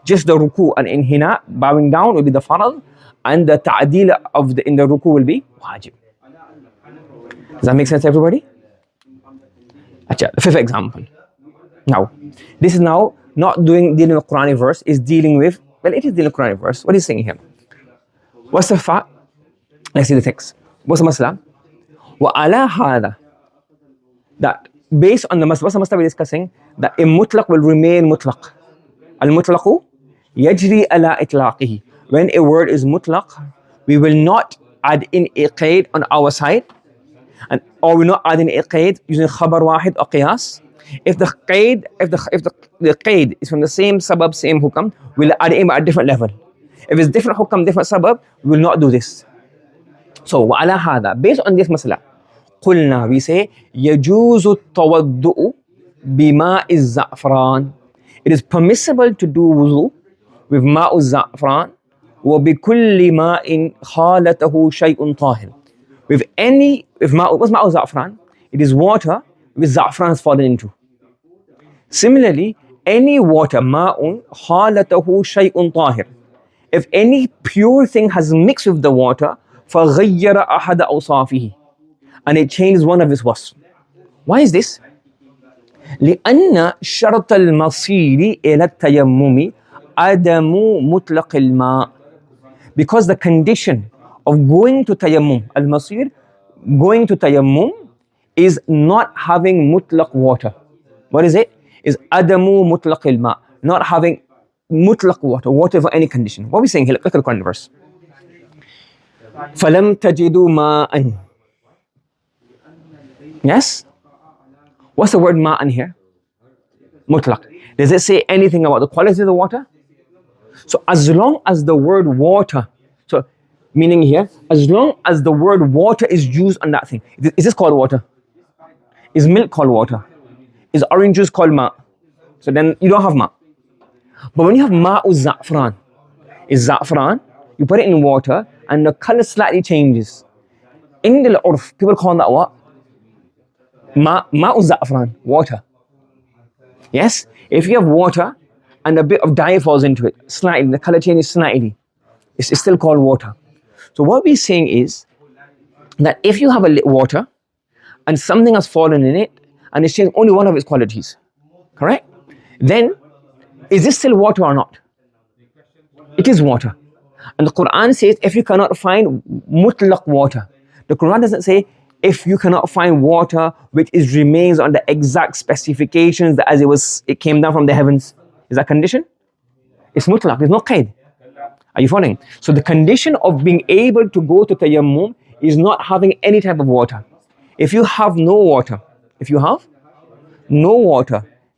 Just the ruku and inhina, bowing down, will be the farad, and the ta'dil in the ruku will be wajib. Does that make sense, everybody? Achha, the fifth example. Now, this is now not dealing with Quranic verse, is dealing with, well, it is dealing with Quranic verse. What is saying here? What's the fact? Let's see the text. What's the masla? وَعَلَى هَذَا, that based on the masla, what's the masla we're discussing? That a mutlaq will remain mutlaq. Al-mutlaqu yajri ala itlaqihi. When a word is mutlaq, we will not add in a qaid on our side, or we not add in a qaid using khabar wahid or qiyas. If the qaid is from the same sabab, same hukam, we'll add it in at a different level. If it's different hukam, different sabab, we will not do this. So, وَعَلَى هَذَا, based on this masala, قُلْنَا, we say, يَجُوزُ التَّوَضُّءُ بِمَاءِ الزَّعْفَرَانِ. It is permissible to do wuzu with ma'u za'fran وَبِكُلِّ مَاءٍ خَالَتَهُ شَيْءٌ طَاهِرٌ, With any, what's ma'u za'fran? It is water with za'fran has fallen into. Similarly, any water, ma'un khalatahu shay'un tahir. If any pure thing has mixed with the water, فَغَيَّرَ أَحَدَ أَوْصَافِهِ, and it changes one of its wasfs. Why is this? لأن شرط المصير إلى التيمم عدم مطلق الماء. Because the condition of going to tayammum, al-masir, going to tayammum, is not having mutlaq water. What is it? Is adamu mutlaq al-ma, not having mutlaq water, water for any condition. What are we saying here? Look at the Quran verse. فَلَمْ تَجِدُوا مَاءً. Yes? What's the word ma'an here? Mutlaq. Does it say anything about the quality of the water? So as long as the word water, so meaning here, as long as the word water is used on that thing. Is this called water? Is milk called water? Is orange juice called ma? So then you don't have ma. But when you have ma'u za'fran, is za'fran, you put it in water and the color slightly changes. In the urf, people call that what? Ma'u za'fran, water. Yes? If you have water and a bit of dye falls into it, slightly, the color changes slightly, it's still called water. So what we're saying is that if you have a water and something has fallen in it and it's changed only one of its qualities, correct? Then, is this still water or not? It is water. And the Quran says if you cannot find mutlaq water, the Quran doesn't say if you cannot find water which remains on the exact specifications that as it came down from the heavens. Is that condition? It's mutlaq, there's no qaid. Are you following? So the condition of being able to go to tayammum is not having any type of water. If you have no water,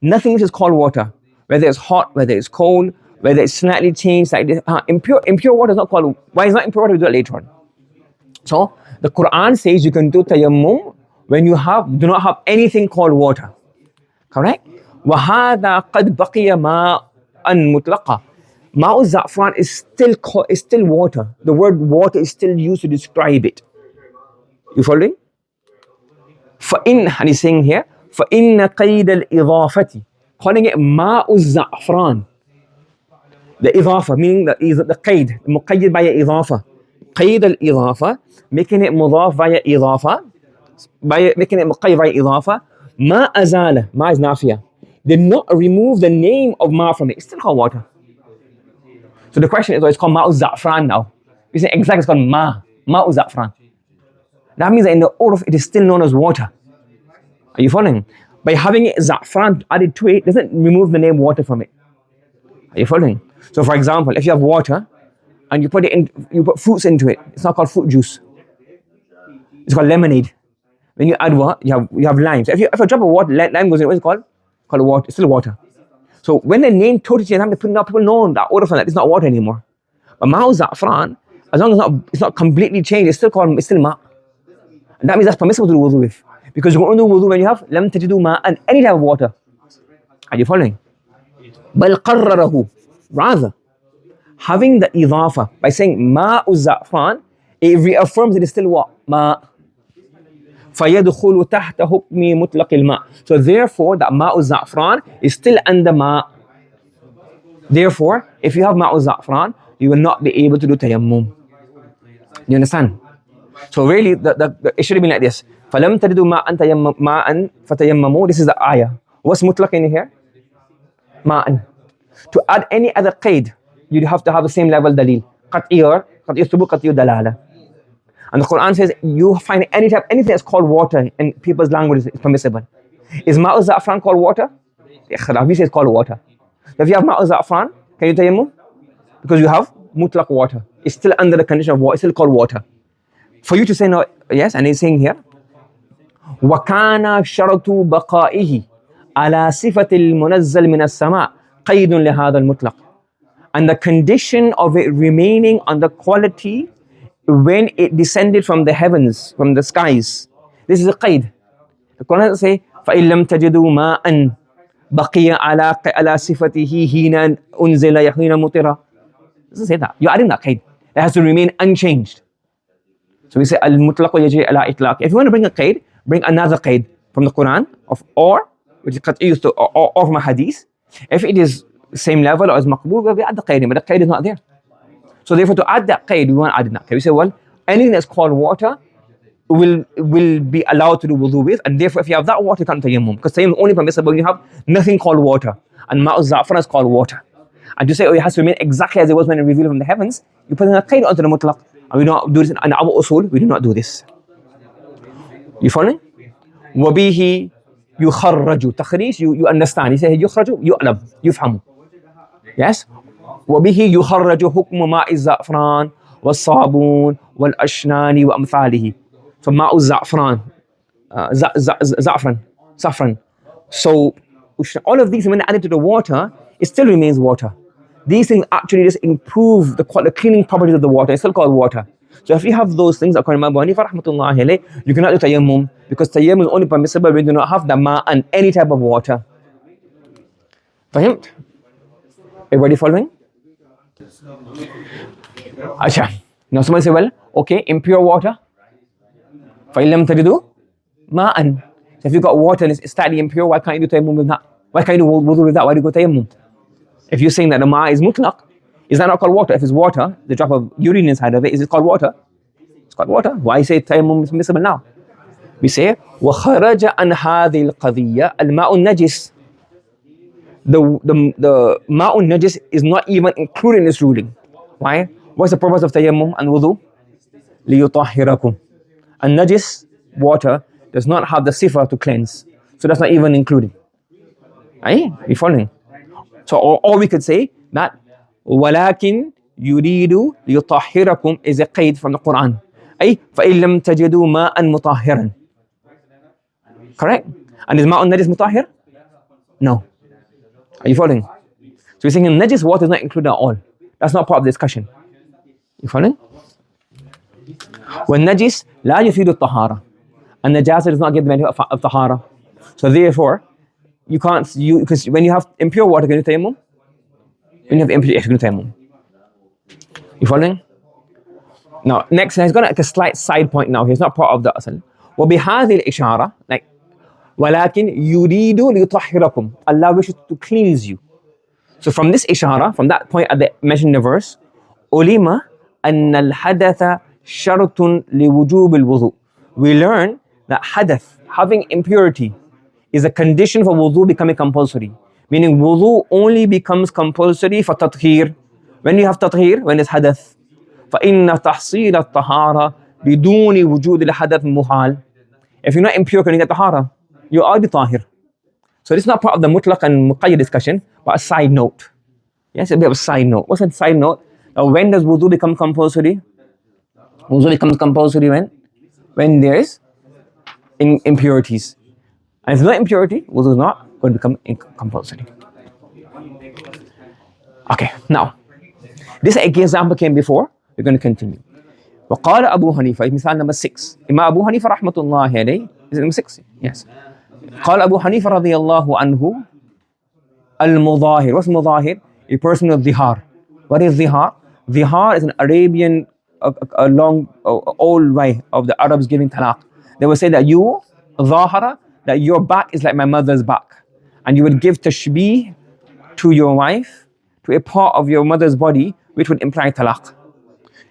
nothing which is called water, whether it's hot, whether it's cold, whether it's slightly changed, impure water is not called. Why is not impure water? We do it later on. So the Quran says you can do tayammum when you do not have anything called water. Correct? وَهَذَا قَدْ بَقِيَ مَاءً مُطْلَقًا. Ma'u za'fran is still water. The word water is still used to describe it. You following? And he's saying here, فَإِنَّ قَيْدَ الْإِضَافَةِ, calling it ma'u za'fran. The idafa, meaning the qaid, muqayyid by idafa. Qayd al-idafa, making it mudaf via idafa, making it muqayyid by idafa. Ma azala, ma is nafiya. Did not remove the name of ma from it. It's still called water. So the question is, it's called ma'u za'fran now. You say exactly, it's called ma'u za'fran. That means that in the urf, it is still known as water. Are you following? By having it za'fran added to it, doesn't remove the name water from it. Are you following? So for example, if you have water and you put fruits into it, it's not called fruit juice. It's called lemonade. When you add what? You have lime. So if a drop of water, lime goes in, what's it called? Called water. It's still water. So when the name totally changes, people know that order from that it's not water anymore. But ma'u za'fran, as long as it's not completely changed, it's still ma. And that means that's permissible to do wudu with. Because you can only do wudu when you have lam tajidu ma'an, any type of water. Are you following? بل قرره, rather, having the idafa by saying ma'u za'fran, it reaffirms it is still what? Ma. فَيَدْخُلُ تَحْتَ حُكْمِ مُطْلَقِ الْمَاءِ. So therefore, that ma'u za'fran is still under ma. Therefore, if you have ma'u za'fran, you will not be able to do tayammum. You understand? So really, it should have been like this. فَلَمْ تَجِدُوا مَاءً فَتَيَمَّمُوا. This is the ayah. What's mutlaq in here? Ma'an. To add any other qaid, you have to have the same level dalil. Qat'iyar, thubu, qat'iyar dalala. And the Quran says you find anything that's called water in people's language is permissible. Is ma'u za'fran called water? We say it's called water. If you have ma'u za'fran, can you tayammum? Because you have mutlaq water. It's still under the condition of water. It's still called water. For you to say no, yes, and he's saying here, وَكَانَ شَرَطُ بَقَائِهِ عَلَى صِفَةِ الْمُنَزَّلِ مِنَ السَّمَاءِ قَيْدٌ لِهَذَا الْمُطْلَقِ. And the condition of it remaining on the quality when it descended from the heavens, from the skies. This is a qaid. The Quran doesn't say, فَإِن لَمْ تَجِدُوا مَاءً بَقِيَ عَلَى صِفَتِهِ هِينَ أُنزِلَ يَحِينَ مُطِرًا. It doesn't say that. You're adding that qaid. It has to remain unchanged. So we say al-mutlaq yajri ala itlaq. If you want to bring a qaid, bring another qaid from the Quran of or, which is used to or from a hadith. If it is same level or is maqbool, we add the qaid, but the qaid is not there. So therefore, to add that qaid, we want to add it now. Okay, we say, well, anything that's called water will be allowed to do wudu with, and therefore, if you have that water, you can't tayammum, because tayammum is only permissible when you have nothing called water, and ma'u za'fran is called water. And to say, oh, it has to remain exactly as it was when it revealed from the heavens, you put in a qaid onto the mutlaq, and we don't do this in our usool. We do not do this. You following? وَبِهِ يُخَرَّجُ تخريج, you understand. He said يُخْرَجُ يُعْلَم يفهم. Yes. وَبِهِ يُخَرَّجُ حُكْمُ مَاءِ الزَّعْفْرَانِ وَالصَّابُونِ وَالْأَشْنَانِ وَأَمْثَالِهِ. So ma'u za'fran, saffron. So all of these, when added to the water, it still remains water. These things actually just improve the cleaning properties of the water. It's still called water. So if you have those things, according to Abu Hanifa rahmatullahi alayh, you cannot do tayammum, because tayammum is only permissible when you do not have the ma and any type of water. Fahim? Everybody following? Acha. Now somebody say, well, okay, impure water. فَإِن لَمْ تَجِدُوا مَاءً. So if you've got water and it's slightly impure, why can't you do tayammum with that? Why can't you do wudu with that? Why do you go tayammum? If you're saying that the ma is mutlaq, is that not called water? If it's water, the drop of urine inside of it, is it called water? It's called water. Why say tayammum is permissible now? We say, وَخَرَجَ عَنْ هَذِي الْقَضِيَّةِ الْمَاءُ النَّجِسِ. The ma'un najis is not even included in this ruling. Why? What's the purpose of tayammum and wudu? لِيُطَهِّرَكُمْ. And najis, water, does not have the sifa to cleanse. So that's not even included. Are you following? So or we could say that وَلَكِنْ يُرِيدُ لِيُطَهِّرَكُمْ is a qaid from the Quran. أي فَإِن لَمْ تَجِدُوا مَاءً مُطَهِّرًا. Correct? And is ma'un najis mutahhir? No. Are you following? So we're saying najis water is not included at all. That's not part of the discussion. You following? When najis la yufidu tahara, and najasa does not give the benefit of tahara. So therefore, you can't, because when you have impure water, can you tayammum? When you have impure, you can tayammum. You following? Now, next, he's got like a slight side point now. He's not part of the asal. وَبِهَذِهِ الْإِشَارَةِ, like, وَلَكِنْ يُرِيدُ لِيُطَهِّرَكُمْ. Allah wishes to cleanse you. So from this ishara, from that point at the mentioned in the verse, ulima anna al-hadatha shartun liwujub al-wudu. We learn that hadath, having impurity, is a condition for wudu becoming compulsory. Meaning wudu only becomes compulsory for tathhir. When you have tathhir, when it's hadath. فَإِنَّ تَحْصِيلَ الطَّهَارَةِ بِدُونِ وُجُودِ الْحَدَثِ مُحَالٍ. If you're not impure, can you get tahara? You are the tahir. So this is not part of the mutlaq and muqayyad discussion, but a side note. Yes, a bit of a side note. What's a side note? Now, when does wudu become compulsory? Wudu becomes compulsory when there is impurities. And if there's no impurity, wudu is not going to become compulsory. Okay, now, this example came before. We're going to continue. وقال أبو حنيفة, مثال number 6. Imam Abu Hanifa rahmatullahi alayhi, is it number 6? Yes. قال أبو حنيفة رضي الله عنه المظاهر. What's مظاهر? A person of dhihar. What is dhihar? Dhihar is an Arabian, a long, old way of the Arabs giving talaq. They would say that you, dhahara, that your back is like my mother's back. And you would give tashbih to your wife, to a part of your mother's body, which would imply talaq.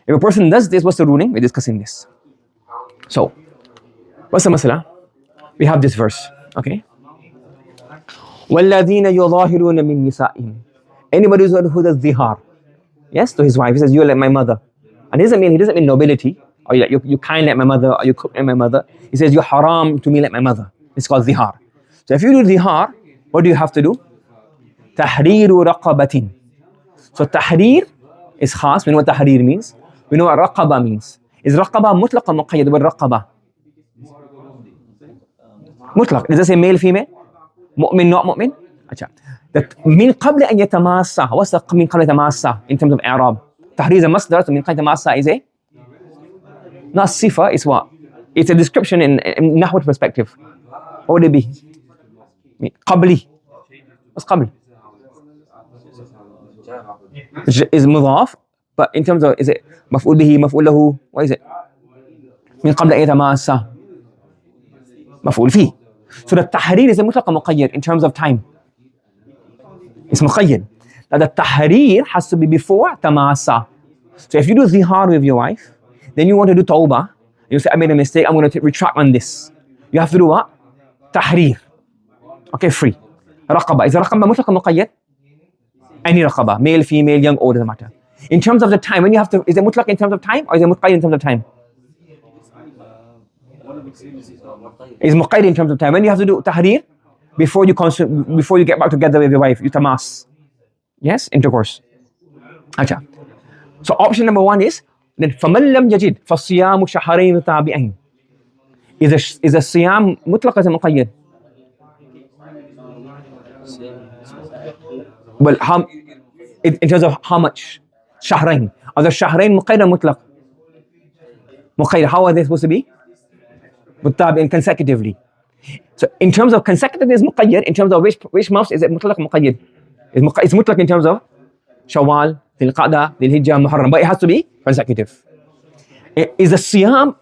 If a person does this, what's the ruling? We're discussing this. So, what's the masala? We have this verse, okay? وَالَّذِينَ يُظَاهِرُونَ مِن نِسَائِهِمْ. Anybody who does dhihar, yes, to his wife, he says, you're like my mother. And he doesn't mean nobility, or you kind like my mother, or you cook like my mother. He says, you're haram to me like my mother. It's called dhihar. So if you do dhihar, what do you have to do? تَحْرِيرُ رَقَبَةٍ. So tahrir is khas. We know what tahrir means. We know what raqaba means. Is raqaba mutlaq or muqayyad with raqaba? Mutlaq. Does it say male, female? Mu'min, not mu'min? Acha. That min qabla an yatamassa. What's the min qabla yatamassa in terms of i'rab? Tahrir is a masdar, so min qabla yatamassa is a not sifa, it's what? It's a description in nahwat perspective. What would it be? Qabli. What's qabli? Is mudhaf, but in terms of, is it maf'ul bihi, maf'ul lahu? What is it? من قبل أن يتماسا مفعول فيه. So the tahrir is a mutlaq muqayyad in terms of time. It's muqayyad. Now the tahrir has to be before tamasa. So if you do zihar with your wife, then you want to do tawbah, you say, I made a mistake, I'm going to retract on this. You have to do what? Tahrir. Okay, free. Raqaba. Is a raqaba mutlaq muqayyad? Any raqaba, male, female, young, old, doesn't matter. In terms of the time, when you have to, is it mutlaq in terms of time or is it muqayyad in terms of time? It's muqayyad in terms of time. When you have to do tahrir, before you get back together with your wife, you tamas. Yes, intercourse. Acha. So option number one is, then فَمَنْ لَمْ يَجِدْ فَالصِّيَامُ شَهْرَيْنِ تَابِعَيْنِ. Is a siyam mutlaq as a muqayyad? Well, in terms of how much? Shahrain. Are the shahrain muqayyad or mutlaq? Muqayyad. How are they supposed to be? Muttabi'in, consecutively. So in terms of consecutive is muqayyad. In terms of which months is it mutlaq muqayyad? It's mutlaq in terms of Shawwal, Dhul Qa'dah, Dhul Hijjah, Muharram, but it has to be consecutive. Is the siyam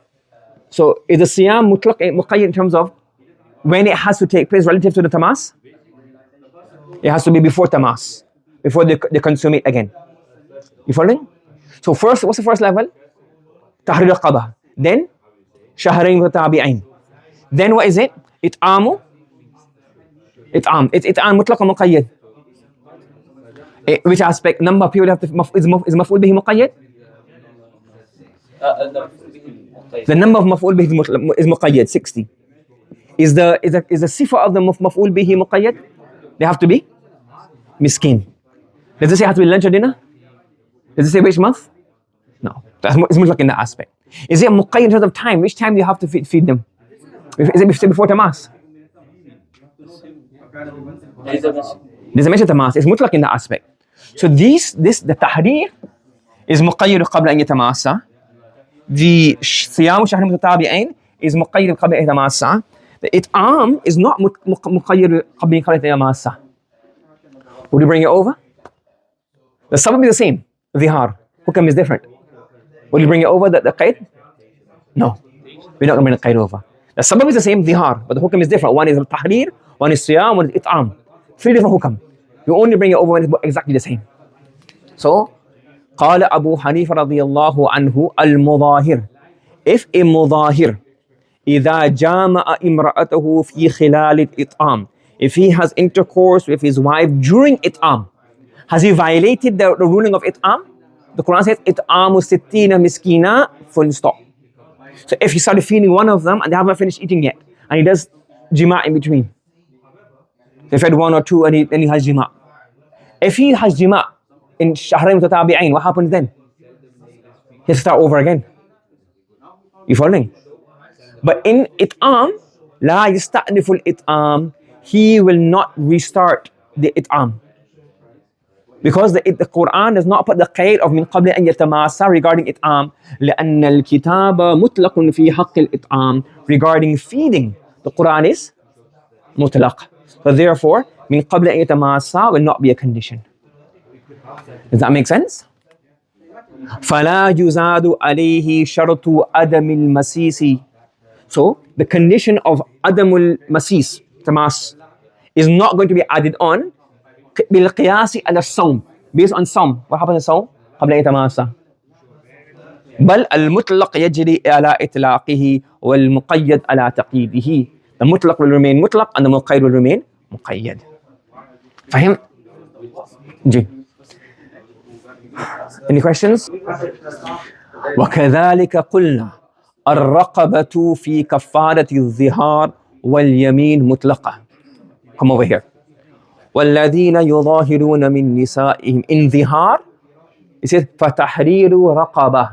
mutlaq muqayyad in terms of when it has to take place relative to the tamas? It has to be before tamas, before they consummate again. You following? So first, what's the first level? Tahrir al-Qaba. Then Shahrain mutabi'ain. Then what is it? It'am. It's it'am mutlaq or muqayyad? Which aspect? Number of people have to is maf'ul bihi muqayyad? The number of maf'ul bihi is muqayyad, 60. Is the sifa of the maf'ul bihi muqayyad? They have to be miskin. Does it say it has to be lunch or dinner? Does it say which month? No. It's mutlaq in that aspect. Is it muqayyad in terms of time? Which time do you have to feed them? Is it before tamas? Doesn't mention tamas. It's mutlaq in that aspect. So the tahrir is muqayyad qabla an yatamassa. The siyam shahrin mutatabi'ain is muqayyad qabla an yatamassa. The it'am is not muqayyad qabla an yatamassa. Would you bring it over? The sabab is the same. Dhihar. Hukam is different. Will you bring it over the qaid? No. We're not going to bring the qaid over. The sabab is the same, dhihar, but the hukam is different. One is tahrir, one is siyam, one is it'am. 3 different hukam. You only bring it over when it's exactly the same. So, قال Abu Hanifa radiyallahu anhu al-mudahir. If a mudahir, إذا جامع امرأته في خلال الإطعام, if he has intercourse with his wife during it'am, has he violated the ruling of it'am? The Quran says, it'amu sittina miskina, full stop. So if he started feeding one of them and they haven't finished eating yet, and he does jima' in between, they fed 1 or 2 and he has jima'. If he has jima' in shahrain mutatabi'ain, what happens then? He has to start over again. You following? But in it'am, la yasta'niful it'am, he will not restart the it'am. Because the Quran does not put the qaid of min qabli an yatamassa regarding it'am. لأن الكتاب مطلق في حق الإطعام. Regarding feeding, the Quran is mutlaq. So therefore, min qabli an yatamassa will not be a condition. Does that make sense? فلا يزاد عليه شرط عدم المسيس. So the condition of adamul masis, tamas, is not going to be added on بالقياس على الصوم, based on صوم. What happens in صوم? قبل أن يتماسى. بل المطلق يجري على إطلاقه والمقيد على تقييده. The mutlaq will remain mutlaq and the muqayyad will remain muqayyad. فهم؟ جي. Any questions? وكذلك قلنا الرقبة في كفارة الظهار واليمين مطلقة. Come over here. والذين يظاهرون من نسائهم in ظهار, it says فتحرير رقبة.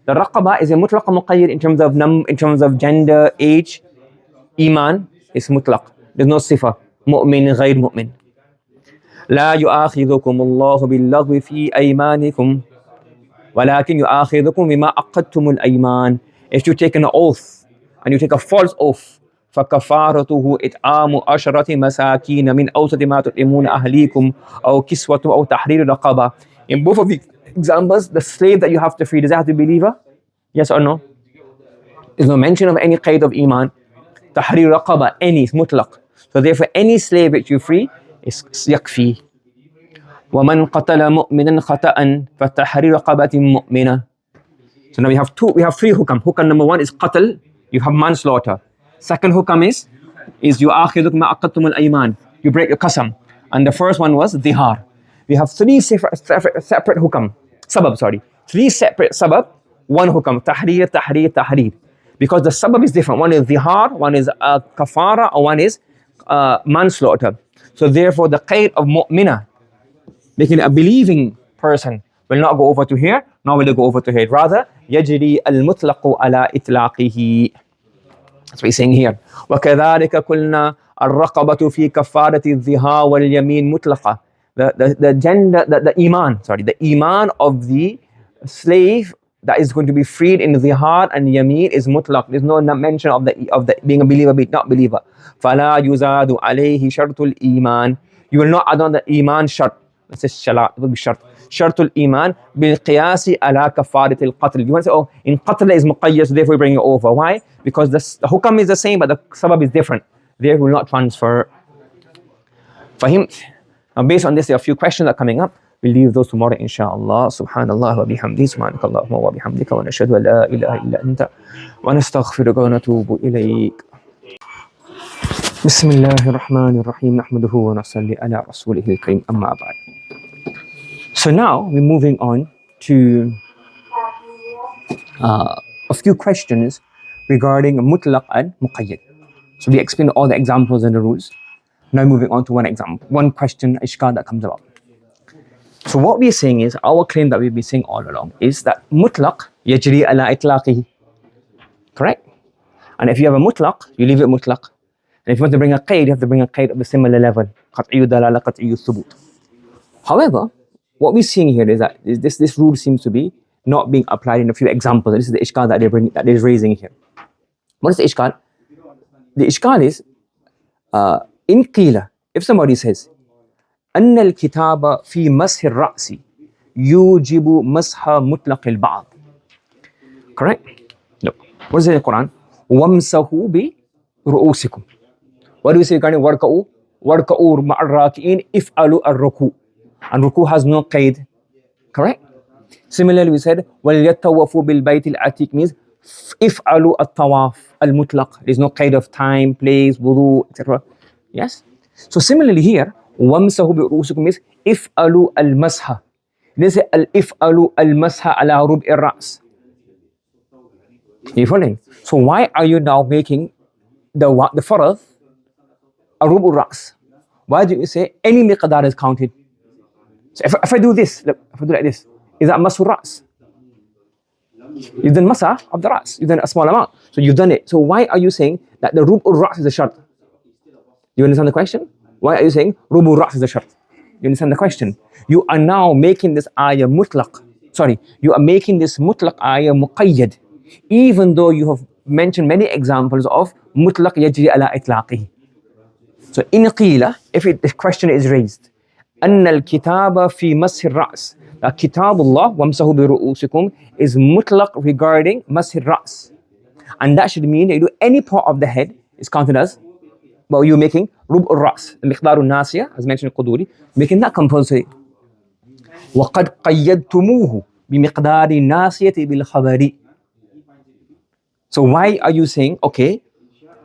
The raqabah is a mutlaq muqayyad in terms of gender, age, iman. It's mutlaq. There's no sifa. مؤمن غير مؤمن. لا يؤاخذكم الله باللغو في أيمانكم ولكن يؤاخذكم بما عقدتم الأيمان. If you take an oath and you take a false oath, فكفارته إطعام 10 مساكين من أوسط ما تطعمون أهليكم أو كسوة أو تحرير رقبة. In both of the examples, the slave that you have to free, does it have to be believer? Yes or no? There's no mention of any qaid of iman. Tahrir raqaba, any, is mutlaq. So therefore, any slave which you free is yakfi. وَمَنْ قَتَلَ مُؤْمِنًا خَطَأً فَتَحْرِيرُ رَقَبَةٍ مُؤْمِنَةٍ. So now we have three hukam. Hukam number one is qatl, you have manslaughter. Second hukam is you akhiduk ma aqattum al-ayman, you break your qasam. And the first one was dhihar. We have three separate hukam, three separate sabab, one hukam, tahrir. Because the sabab is different. One is dhihar, one is kafara, or one is manslaughter. So therefore the qaid of mu'mina, making a believing person, will not go over to here, nor will it go over to here. Rather, يجري المطلق على إطلاقه. That's what he's saying here. وكذلك قلنا الرقبة في كفارة الظهار واليمين مطلقة. The gender, the iman of the slave that is going to be freed in zihar and yameen is mutlaq. There's no mention of the being a believer, not believer. فلا يزاد عليه شرط الإيمان. You will not add on the iman shart. This is shalat, it will be shart. شرط الإيمان بالقياس على كفارة القتل. You want to say, oh, in qatl is muqayyad, so therefore we bring it over. Why? Because the hukam is the same, but the sabab is different. There will not transfer. Fahim? Now based on this, there are a few questions that are coming up. We'll leave those tomorrow, inshallah. Subhanallah wa bihamdi, subhanakallahumma wa bihamdika, wa nashhadu an la ilaha illa anta, wa nastaghfiruka wa natubu ilayk. Bismillahir Rahmanir Rahim. Nahmaduhu wa nusalli ala rasulihil kareem. Amma ba'd. So now we're moving on to a few questions regarding mutlaq and muqayyad. So we explained all the examples and the rules. Now moving on to one question, ishkal that comes about. So what we're saying is, our claim that we've been saying all along is that mutlaq yajri ala itlaqihi. Correct? And if you have a mutlaq, you leave it mutlaq. And if you want to bring a qaid, you have to bring a qaid of the similar level. Qat'iyyu dalala, qat'iyyu thubut. However, what we're seeing here is that this rule seems to be not being applied in a few examples. This is the ishkal that they're raising here. What is the ishkal? The ishkal is, in qila, if somebody says, أن الكتاب في مسح الرأس يوجب مسح مطلق البعض. Correct? Look, what is it in the Quran? وَامْسَهُ بِرُؤُوسِكُمْ. What do we say regarding وَرْكَعُوا مَعَ الرَّاكِعِينَ إِفْعَلُوا الرُّكُوعَ. And ruku has no qaid. Correct? Similarly, we said وَلْيَتَّوَّفُوا بِالْبَيْتِ الْعَتِيقِ means إِفْعَلُوا الطَّوَافِ الْمُطْلق. There's no qaid of time, place, wudu, etc. Yes? So similarly here, وَامْسَهُ بِرُؤُوسِكُمْ means إِفْعَلُوا الْمَسْحَ. They say إِفْعَلُوا الْمَسْحَ عَلَى رُبْءِ الرَّأْسِ. You following? So why are you now making the farad a rub'ul ra's? Why do you say any miqdar is counted? So if I do this, look, if I do like this, is that masul ra's? You've done masah of the ra's. You've done a small amount. So you've done it. So why are you saying that the rub'ul ra's is a shart? You understand the question? Why are you saying rub'ul ra's is a shart? You understand the question? You are now making this ayah mutlaq. You are making this mutlaq ayah muqayyad. Even though you have mentioned many examples of mutlaq yajri ala itlaqihi. So in qila, if the question is raised, أن الكتاب في مسح الرأس, that kitabullah وامسحوا برؤوسكم is mutlaq regarding مسح الرأس, and that should mean that you do any part of the head is counted as, well, you're making ربع الرأس, المقدار الناسية, as mentioned in Quduri, making that compulsory. وقد قيدتموه بمقدار الناسية بالخبر. So why are you saying, okay,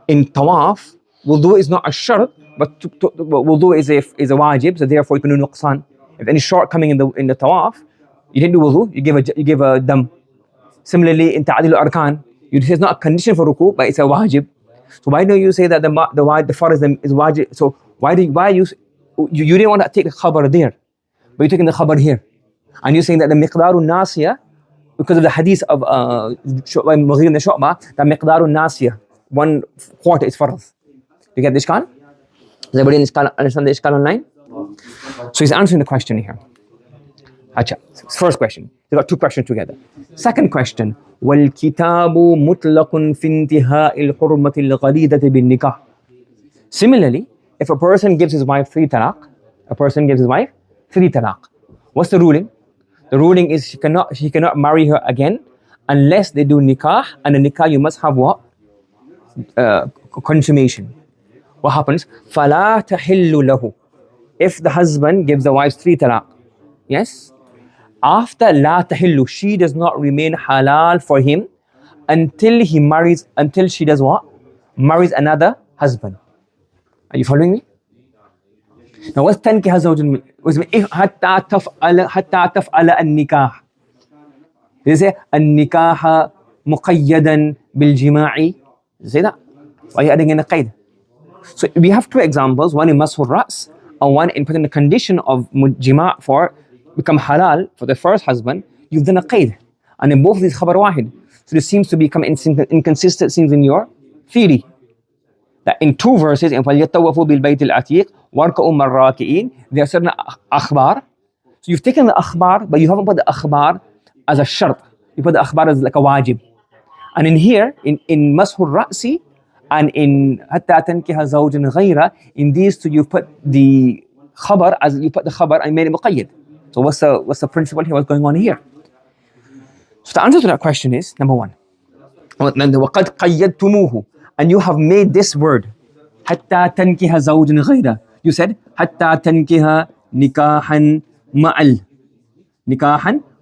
in tawaf, wudu is not a shart, but wudu is a wajib, so therefore you can do nuqsan. If any shortcoming in the tawaf, you didn't do wudu, you give a dam. Similarly, in ta'adil arkan, you say it's not a condition for ruku, but it's a wajib. So why don't you say that the farz is wajib? So why you didn't want to take the khabar there, but you're taking the khabar here, and you're saying that the miqdarun nasiya, because of the hadith of Mughir ibn Shu'bah, that miqdarun nasiya, 1/4 is farz. You get the ishkal? Does everybody understand the ishkal online? So he's answering the question here. Acha. First question. They got two questions together. Second question. وَالْكِتَابُ مُطْلَقٌ فِي انْتِهَاءِ الْحُرْمَةِ الْغَلِيظَةِ بِالنِّكَاحِ. Similarly, if a person gives his wife 3 talaq, what's the ruling? The ruling is she cannot marry her again unless they do nikah, and a nikah you must have what? Consummation. What happens? فَلَا تَحِلُّ لَهُ. If the husband gives the wife 3 talaq, yes? After la tahillu, she does not remain halal for him until he marries, until she does what? Marries another husband. Are you following me? Now what's tankiha zawjun? حتى تفعل النكاح. They say النكاح مقيدا بالجماع. Say that. Why are you adding in a qaid? So we have 2 examples, one in Mashur Ras and one in putting the condition of jima' for become halal for the first husband. You've done a qaid. And in both of these khabar wahid. So this seems to become inconsistent in your theory. That in 2 verses, in فَلْيَطَّوَّفُوا بِالْبَيْتِ الْعَتِيقِ وَارْكَعُوا مَعَ الرَّاكِعِينَ, there are certain akhbar. So you've taken the akhbar, but you haven't put the akhbar as a shart. You put the akhbar as like a wajib. And in here, in Mashur Ra'si, and in حتى تنكح زوج غيره, in these 2 you put the khabar as you put the khabar and made it muqayyad. So what's the principle here? What's going on here? So the answer to that question is number 1. وَقَدْ قَيَّدْتُمُوهُ, and you have made this word حتى تنكح زوج غيره. You said حتى تنكح نكاحا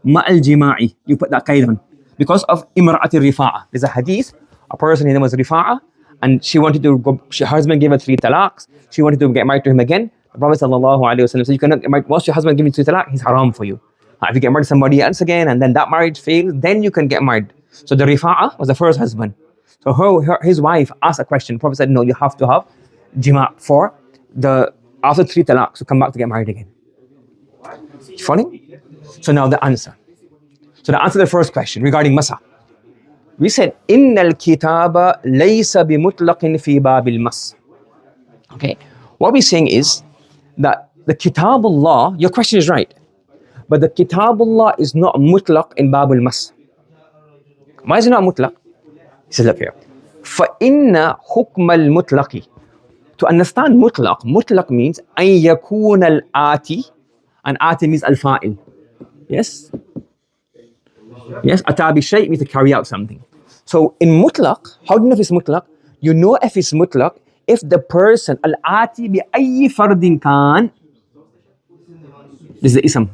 مع الجماع. You put that qaid on because of imra'at rifa'a. There's a hadith, a person, his name was Rifa'a, and she wanted to go, her husband gave her 3 talaqs. She wanted to get married to him again. The Prophet ﷺ said, you cannot get married. Once your husband gives you 3 talaq, he's haram for you. If you get married to somebody else again and then that marriage fails, then you can get married. So the Rifa'a was the first husband. So his wife asked a question. The Prophet said, no, you have to have jima' for after 3 talaqs to come back to get married again. Funny? So now the answer. So the answer to the first question regarding masa. We said, إِنَّ الْكِتَابَ لَيْسَ بِمُطْلَقٍ فِي بَابِ الْمَسْ. Okay. What we're saying is that the Kitabullah, your question is right, but the Kitabullah is not mutlaq in Bab al-Mas. Why is it not mutlaq? He says, look here. فَإِنَّ حُكْمَ الْمُطْلَقِ. To understand mutlaq means أَن يَكُونَ الْآتِ, and ati means al-fa'il. Yes? Yes, ata bi shay means to carry out something. So in mutlaq, how do you know if it's mutlaq? You know if it's mutlaq if the person al-ati bi ayyi fardin kan, this is the ism,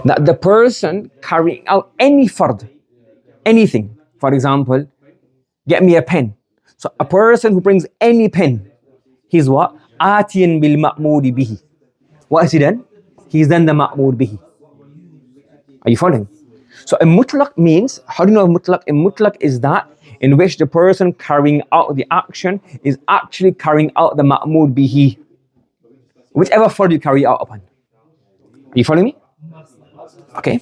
that the person carrying out any fard, anything. For example, get me a pen. So a person who brings any pen, he's what? Atiyan bil ma'mudi bihi. What has he done? He's done the ma'mud bihi. Are you following? So a mutlaq means, how do you know a mutlaq? A mutlaq is that in which the person carrying out the action is actually carrying out the ma'mud bihi. Whichever fard you carry out upon. Are you following me? Okay.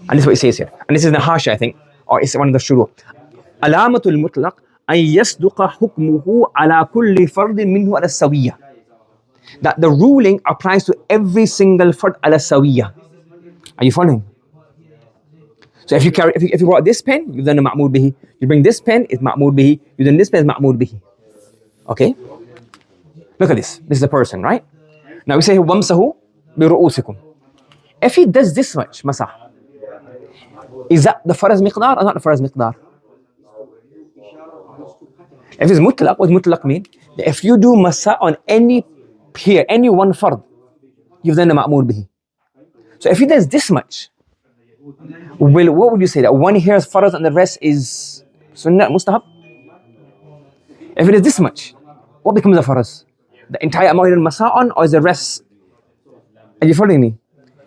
And this is what it says here. And this is in the Hasha, I think, or it's one of the shuru. Alamatul mutlaq an yasduqa hukmuhu ala kulli fardin minhu ala sawiyya. That the ruling applies to every single fard ala sawiyya. Are you following? So if you brought this pen, you've done a ma'mud bihi. You bring this pen, it's ma'mud bihi. You done this pen, it's ma'mud bihi. Okay? Look at this. This is a person, right? Now we say wamsahu bi ru'usikum. If he does this much masah, is that the faraz miqdar or not the faraz miqdar? If it's mutlaq, what does mutlaq mean? If you do masah on any one fard, you've done a ma'mud bihi. So if he does this much, what would you say? That one here is faraz and the rest is sunnah, mustahab? If it is this much, what becomes a faraz? The entire amount in masah on, or is the rest? Are you following me?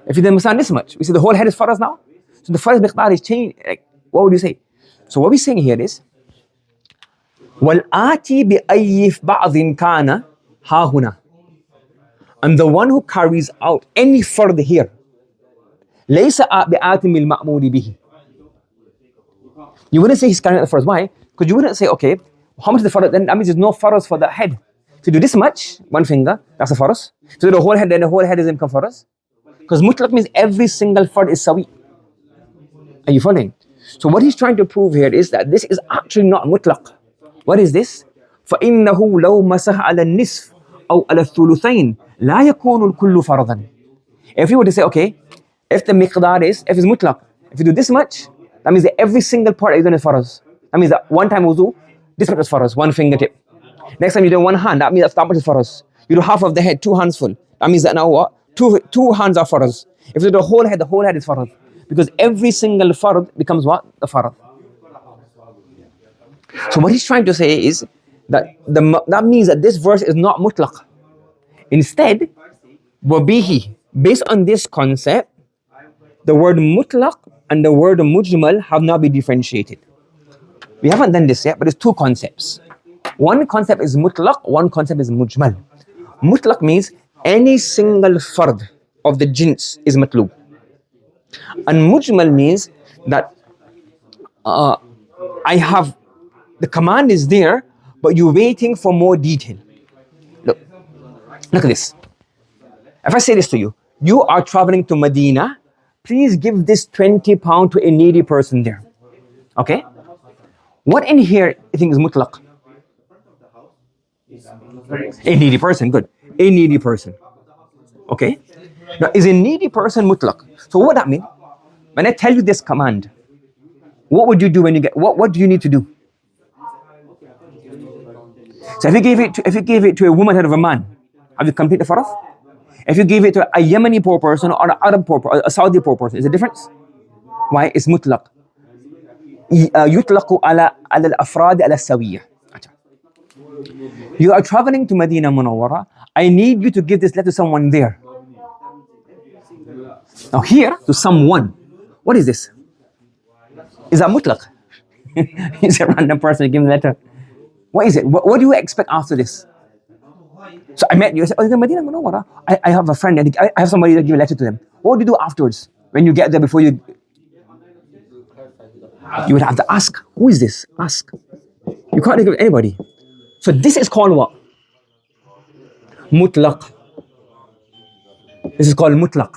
If you did masah this much, we say the whole head is faraz now. So the faraz miqdar is changed. Like, what would you say? So what we're saying here is, وَالْآتِ بِأَيِّ بَعْضٍ كَانَ هَا هُنَا. And the one who carries out any fard here, لَيْسَ بِآتٍ بِالْمَأْمُودِ بِهِ. You wouldn't say he's carrying out the fard. Why? Because you wouldn't say, okay, how much is the fard? Then that means there's no faraz for the head. To do this much, one finger, that's a faraz. To do the whole head, then the whole head isn't become faraz. Because mutlaq means every single fard is sawi. Are you following? So what he's trying to prove here is that this is actually not mutlaq. What is this? فَإِنَّهُ لَوْ مَسَحَ عَلَى النِّصْفِ أَوْ عَلَى الثُّلُثَيْنِ لَا يَكُونُ الْكُلُّ فَرْضًا. If you were to say, okay, if the miqdar is, if it's mutlaq, If you do this much, that means that every single part you're doing is farz. That means that one time wudu, this much is farz, one fingertip. Next time you do one hand, that means that much is farz. You do half of the head, 2 hands full. That means that now what? Two hands are farz. If you do the whole head is farz. Because every single farz becomes what? The farz. So what he's trying to say is that that means that this verse is not mutlaq. Instead, wabihi, based on this concept, the word mutlaq and the word mujmal have now been differentiated. We haven't done this yet, but there's 2 concepts. One concept is mutlaq, one concept is mujmal. Mutlaq means any single fard of the jins is matlub. And mujmal means that I have, the command is there, but you're waiting for more detail. Look at this. If I say this to you, you are traveling to Medina, please give this £20 to a needy person there. Okay? What in here you think is mutlaq? A needy person, good. A needy person. Okay? Now, is a needy person mutlaq? So what that mean? When I tell you this command, what would you do when you get, what do you need to do? So if you gave it to a woman head of a man, have you completed the faraf? If you give it to a Yemeni poor person or an Arab poor person, a Saudi poor person, is there a difference? Why? It's mutlaq. يطلق على الأفراد على السوية. You are traveling to Medina Munawwara. I need you to give this letter to someone there. Now here, to someone. What is this? Is that mutlaq? Is a random person giving the letter? What is it? What do you expect after this? So I met you. I said, oh, you're in Medina Munawwara. I have a friend and I have somebody to give a letter to them. What do you do afterwards? When you get there before you would have to ask, who is this? Ask. You can't give it to anybody. So this is called what? Mutlaq. This is called mutlaq.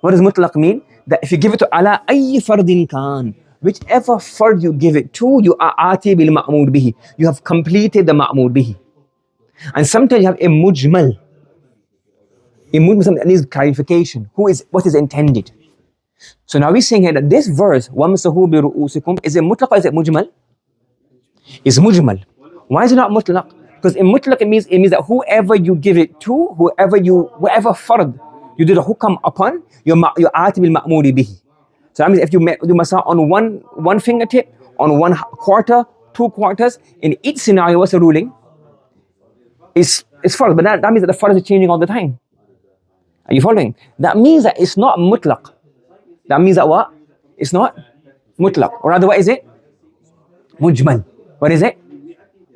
What does mutlaq mean? That if you give it to ala ayyi fardin kan, whichever fard you give it to, you are ati bil ma'mud bihi. You have completed the ma'mud bihi. And sometimes you have a mujmal. A mujmal, something that needs clarification. What is intended? So now we're saying here that this verse, وَامْسَحُوا بِرُؤُوسِكُمْ, is it mutlaq or is it mujmal? It's mujmal. Why is it not mutlaq? Because in mutlaq it means that whoever you give it to, whatever fard you do the hukam upon, you're ati bil ma'mudi bihi. So that means if you do masah on one fingertip, on 1 quarter, 2 quarters, in each scenario, what's the ruling? It's fard, but that means that the fard is changing all the time. Are you following? That means that it's not mutlaq. That means that what? It's not mutlaq. Or rather, what is it? Mujmal. What is it?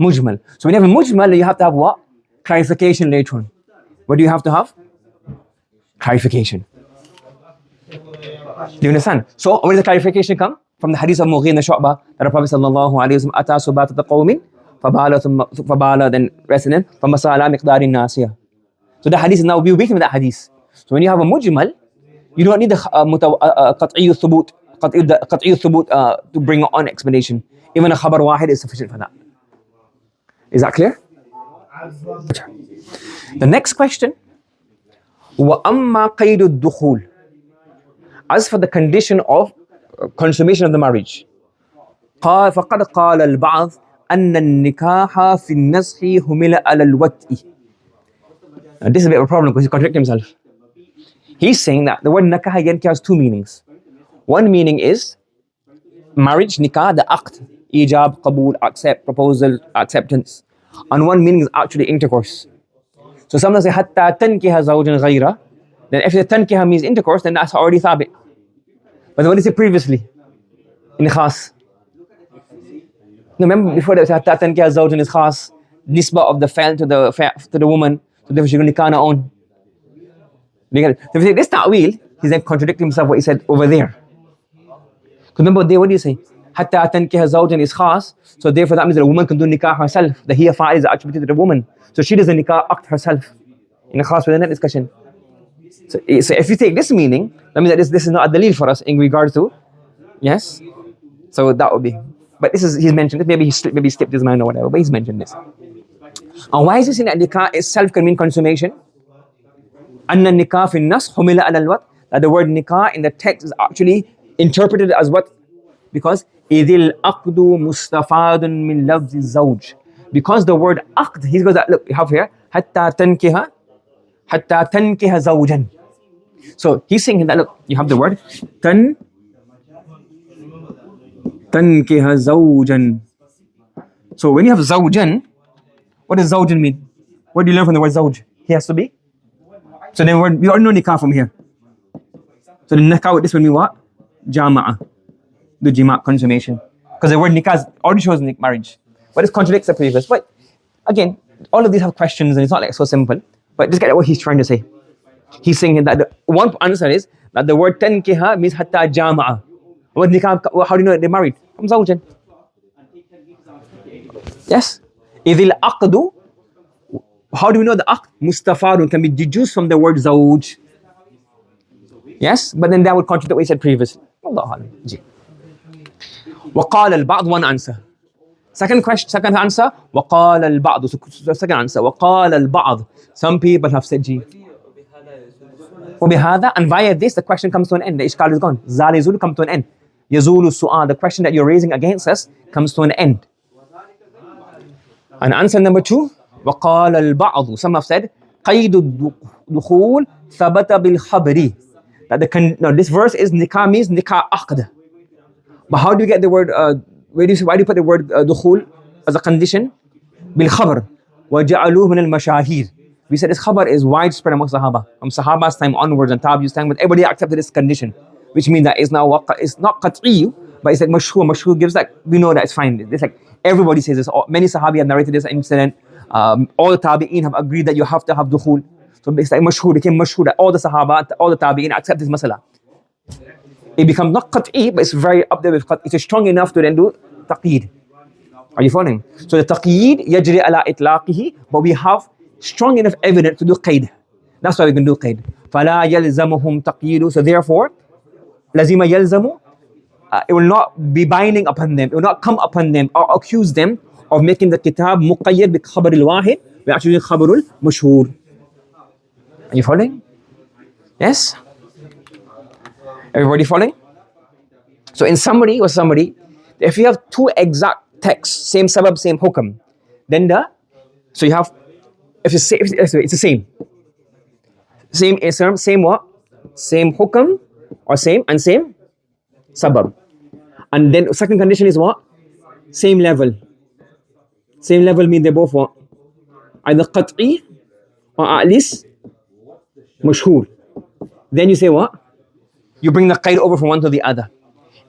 Mujmal. So when you have a mujmal, you have to have what? Clarification later on. What do you have to have? Clarification. Do you understand? So where does the clarification come? From the hadith of Mughir ibn Shu'bah that the Prophet sallallahu alayhi wa sallam ata subatata qawmin fabala then rested in famasala miqdarin nasiya. So the hadith is now we're waiting for that hadith. So when you have a mujmal, you don't need the qat'iyyu thubut to bring on explanation. Even a khabar wahid is sufficient for that. Is that clear? The next question, وَأَمَّا قَيْدُ الدُّخُولِ, as for the condition of consummation of the marriage, فَقَدْ قَالَ الْبَعْضِ أَنَّ النِّكَاحَ فِي النَّسْحِ هُمِلَ عَلَى الْوَتْءِ. Now this is a bit of a problem because he contradicts himself. He's saying that the word nikah again has 2 meanings. One meaning is marriage, nikah, the act, ijab, qabul, accept, proposal, acceptance. And one meaning is actually intercourse. So someone say hatta tankiha zawjan ghayra, then if the tankiha means intercourse, then that's already thabit. But what is it previously? In khas. Remember before that hatta tankiha zawjan is khas, nisba of the fa'il to the woman, so therefore she's going to nikah on her own. So if you say this ta'wil, he's then contradicting himself what he said over there. Because remember there, what do you say? Hatta tankiha zawjan is khas, so therefore that means that a woman can do nikah herself. The hiya fa'il is attributed to the woman. So she does the nikah act herself. In a khas within that discussion. So if you take this meaning, that means that this is not a dalil for us in regards to, yes? So that would be, but he's mentioned it, maybe he slipped his mind or whatever, but he's mentioned this. And why is he saying that nikah itself can mean consummation? Anna nikah fi nas humila ala al-wat, that the word nikah in the text is actually interpreted as what? Because idil aqdu mustafadun min lafzi zawj. Because the word aqd, he goes, look, you have here, hatta tankiha zawjan. So he's saying that, look, you have the word tankiha zawjan. So when you have zawjan, what does zawjan mean? What do you learn from the word zawj? He has to be. So then we already know nikah from here. So the nikah with this will mean what? Jama'a. The jima' consummation. Because the word nikah already shows marriage. But it contradicts the previous. But again, all of these have questions and it's not like so simple. But just get what he's trying to say. He's saying that the one answer is that the word tankiha means hatta jama'a. What nikah, how do you know that they're married? From zawjan. Yes. Idil aqdu. How do we know the aqd? Mustafadun can be deduced from the word zawj. Yes, but then that would contradict what he said previously. Wallahu alam. وقال البعض, one answer. Second answer, وقال البعض. So second answer, وقال البعض. Some people have said, وبهذا, and via this the question comes to an end. The ishkal is gone. Zal yazul comes to an end. Yazulu su'al, the question that you're raising against us comes to an end. And answer number 2, وقال البعض. Some have said, قيد الدخول ثبت بالخبر. That this verse is nikah means nikah aqd. But how do you get the word, why do you put the word dukhul as a condition? Bil khabar. وَجَعَلُوهُ مِنَ الْمَشَاهِيرِ. We said this khabar is widespread among Sahaba. From Sahaba's time onwards and Tabi'us time, but everybody accepted this condition. Which means that it's not qat'i, but it's like mashhur. Mashhur gives like, we know that it's fine. It's like, everybody says this. Many Sahabi have narrated this incident. All the Tabi'een have agreed that you have to have dukhul. So it's like mashhur, became mashhur that all the Sahaba, all the Tabi'een accept this masala. It becomes not qat'i, but it's very up there with qat'i. It's strong enough to then do taqeed. Are you following? So the taqeed yajri ala itlaqihi, but we have strong enough evidence to do qaid. That's why we can do qaid. فَلَا يَلْزَمُهُمْ تَقْيِيدُ. So therefore, lazima yalzamu, it will not be binding upon them. It will not come upon them or accuse them of making the kitab muqayyad bi khabar al-wahid. We actually do khabar al-mashhur. Are you following? Yes? Everybody following? So in summary, if you have two exact texts, same sabab, same hukam, then so you have, if it's the same. Same ism, same what? Same hukam, or same sabab. And then second condition is what? Same level. Same level means they're both what? Either qat'i or at least mashhur. Then you say what? You bring the qaid over from one to the other.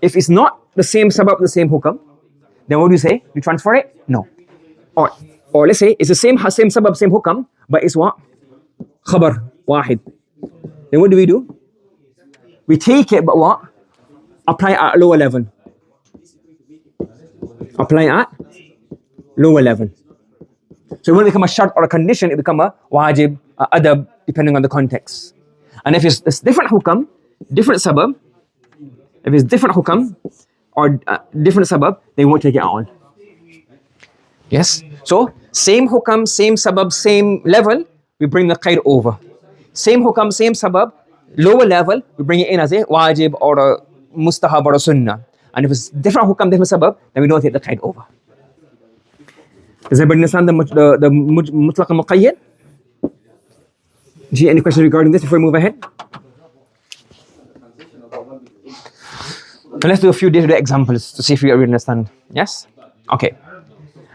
If it's not the same sabab, the same hukam, then what do you say? You transfer it? No. Or let's say it's the same sabab, same hukam, but it's what? Khabar, wahid. Then what do? We take it, but what? Apply at a lower level. Apply at lower level. So it won't become a shart or a condition, it become a wajib, a adab, depending on the context. And if it's different hukam, different sabab, if it's different hukam or different sabab, they won't take it at all. Yes? So, same hukam, same sabab, same level, we bring the qaid over. Same hukam, same sabab, lower level, we bring it in as a wajib or a mustahab or a sunnah. And if it's different hukam, different sabab, then we don't take the qaid over. Does everybody understand the mutlaq and muqayyad? Any questions regarding this before we move ahead? So let's do a few day-to-day examples to see if we really understand. Yes? Okay.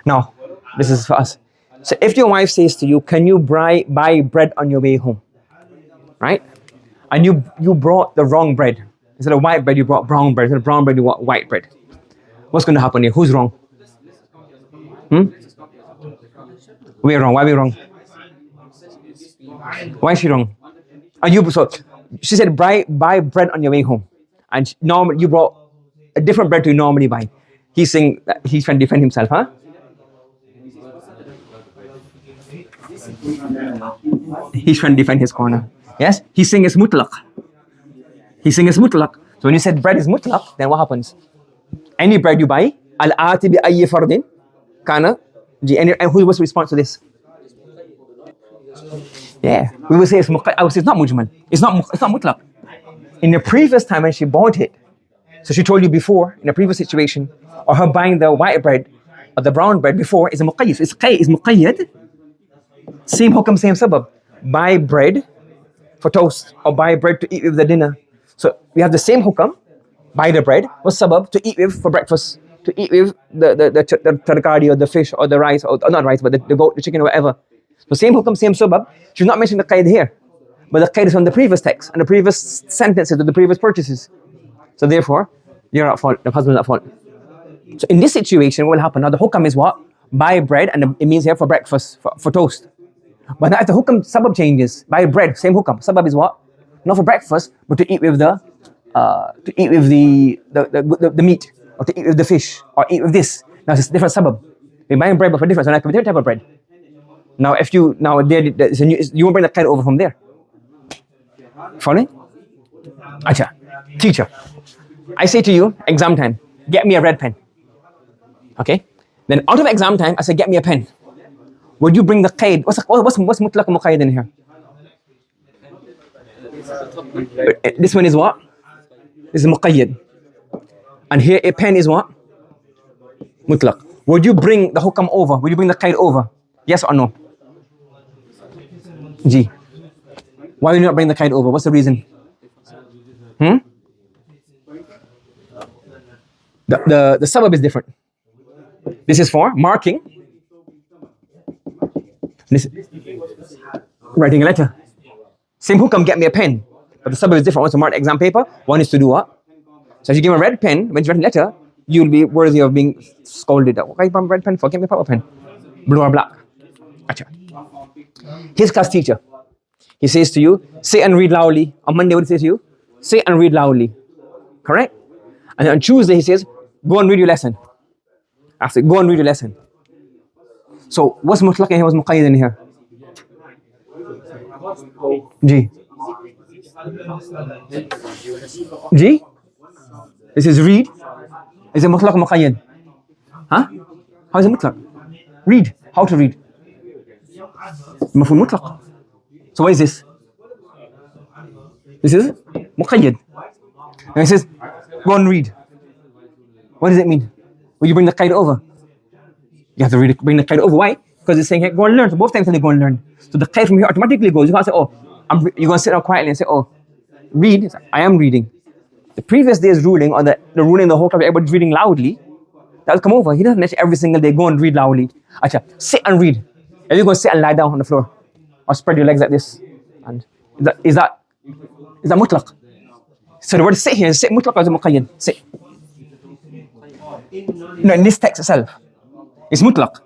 Now, this is for us. So if your wife says to you, can you buy bread on your way home? Right? And you brought the wrong bread. Instead of white bread, you brought brown bread. Instead of brown bread, you brought white bread. What's going to happen here? Who's wrong? We're wrong. Why are we wrong? Why is she wrong? So she said, buy bread on your way home. And normally you brought a different bread to you normally buy. He's saying that he's trying to defend himself, huh? He's trying to defend his corner. Yes? He's saying it's mutlaq. So when you said bread is mutlaq, then what happens? Any bread you buy, al-ati bi ayyi fardin, kana, and who was to respond to this? Yeah, we will say it's muqayyad. I would say it's not mujmal. It's not mutlaq. In the previous time when she bought it, So she told you before, in a previous situation, or her buying the white bread or the brown bread before is a muqayyid. It's muqayyad. Same hukam, same sabab. Buy bread for toast or buy bread to eat with the dinner. So we have the same hukam. Buy the bread. What's sabab? To eat with for breakfast. To eat with the tarkari or the fish or the rice, or not rice, but the goat, the chicken, or whatever. So same hukam, same sabab. She's not mentioning the qaid here. But the qaid is from the previous text and the previous sentences or the previous purchases. So therefore, you're at fault. The husband's at fault. So in this situation, what will happen? Now the hukam is what? Buy bread, and it means here for breakfast, for toast. But now if the hukam sabab changes, buy bread, same hukam. Sabab is what? Not for breakfast, but to eat with the meat, or to eat with the fish, or eat with this. Now it's a different sabab. We're buying bread, but for different. So now it could be different type of bread. Now if you you won't bring the qaid over from there. Following? Acha, teacher. I say to you, exam time, get me a red pen. Okay? Then out of exam time, I say, get me a pen. Would you bring the qaid? What's mutlaq and muqayyad in here? This one is what? This is muqayyad. And here a pen is what? Mutlaq. Would you bring the hukam over? Would you bring the qaid over? Yes or no? G. Why will you not bring the qaid over? What's the reason? The sabab is different. This is for marking. This, writing a letter. Same hukam, get me a pen. But the sabab is different. One is to mark the exam paper. One is to do what? So if you give him a red pen, when you write a letter, you'll be worthy of being scolded. Why you red pen for? Give me a purple pen. Blue or black. Achha. His class teacher. He says to you, sit and read loudly. On Monday, what did he say to you? Sit and read loudly. Correct? And then on Tuesday, he says, go and read your lesson. After, go and read your lesson. So, what's mutlaq in here? What's muqayyad in here? G. G? This is read. Is it mutlaq or muqayyad? Huh? How is it mutlaq? Read. How to read? Mafhum mutlaq. So what is this? This is muqayyad. And it says, go and read. What does it mean? Will you bring the qaid over? You have to bring the qaid over. Why? Because it's saying, hey, go and learn. So both times they go and learn. So the qaid from here automatically goes. You can't say, oh, you're going to sit down quietly and say, oh, read. I am reading. The previous day's ruling, or the ruling in the whole class, everybody's reading loudly, that will come over. He doesn't mention every single day, go and read loudly. Achha, sit and read. Are you going to sit and lie down on the floor? Or spread your legs like this? And is that mutlaq? So the word sit here is sit mutlaq or is it muqayyad? Sit. No, in this text itself, it's mutlaq.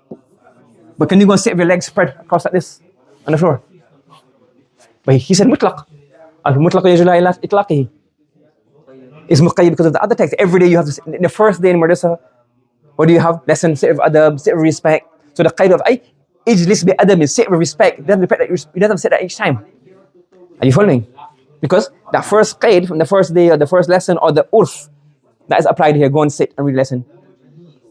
But can you go and sit with your legs spread across like this on the floor? But he said mutlaq. Al-mutlaq yajla ila itlaqihi. It's muqayyad because of the other text. Every day you have to sit. In the first day in madrasa, what do you have? Lesson, sit with adab, sit with respect. So the qaid of ijlis bi adab is sit with respect. He doesn't say that each time. Are you following? Because that first qaid from the first day or the first lesson or the urf that is applied here, go and sit and read lesson.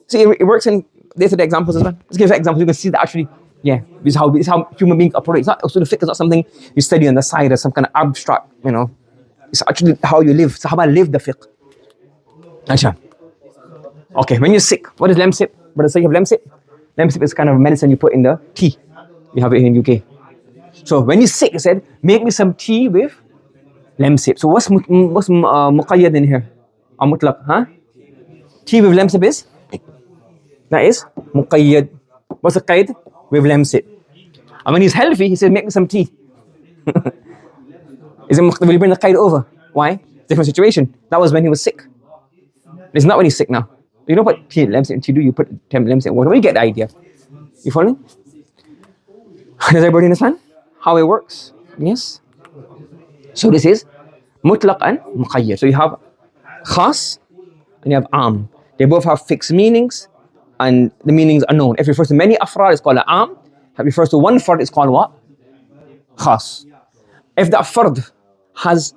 See, it works in day-to-day examples as well. Let's give examples. You can see that actually, yeah, this is how human beings operate. It's not usul fiqh is not something you study on the side as some kind of abstract, It's actually how you live. Sahaba live the fiqh. Acha. Okay, when you're sick, what is lemsip? Brother, say you have lemsip? Lemsip is kind of medicine you put in the tea. We have it here in UK. So when you're sick, he said, make me some tea with lemsip. So what's muqayyad in here? Or mutlaq, huh? Tea with lemsip is? That is muqayyad. What's the qaid? With lemsip. And when he's healthy, he said, make me some tea. Will you bring the qaid over? Why? Different situation. That was when he was sick. It's not when he's sick now. You don't put tea, lemsip in tea, do you? Put lemsip in water. You get the idea. You follow me? Does everybody understand how it works? Yes? So this is mutlaq and muqayyad. So you have khas and you have am. They both have fixed meanings and the meanings are known. If it refers to many afrad, it's called an am. If it refers to one fard, it's called what? Khas. If that fard has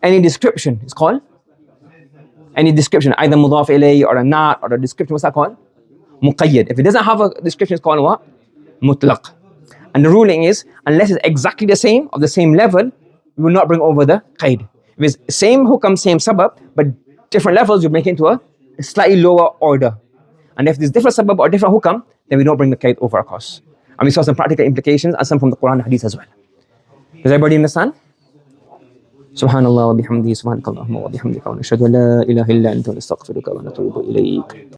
any description, it's called any description, either mudaf ilayhi or a nat or a description, what's that called? Muqayyad. If it doesn't have a description, it's called what? Mutlaq. And the ruling is, unless it's exactly the same, of the same level, we will not bring over the qaid. If it's same hukam, same sabab, but different levels, you make it into a slightly lower order. And if there's different sabab or different hukam, then we don't bring the qaid over across. And we saw some practical implications and some from the Quran and Hadith as well. Does everybody understand? Subhanallah wa bihamdihi, subhanakallahumma wa bihamdika, wa nashhadu an la ilaha illa anta, nastaghfiruka wa natubu ilayk.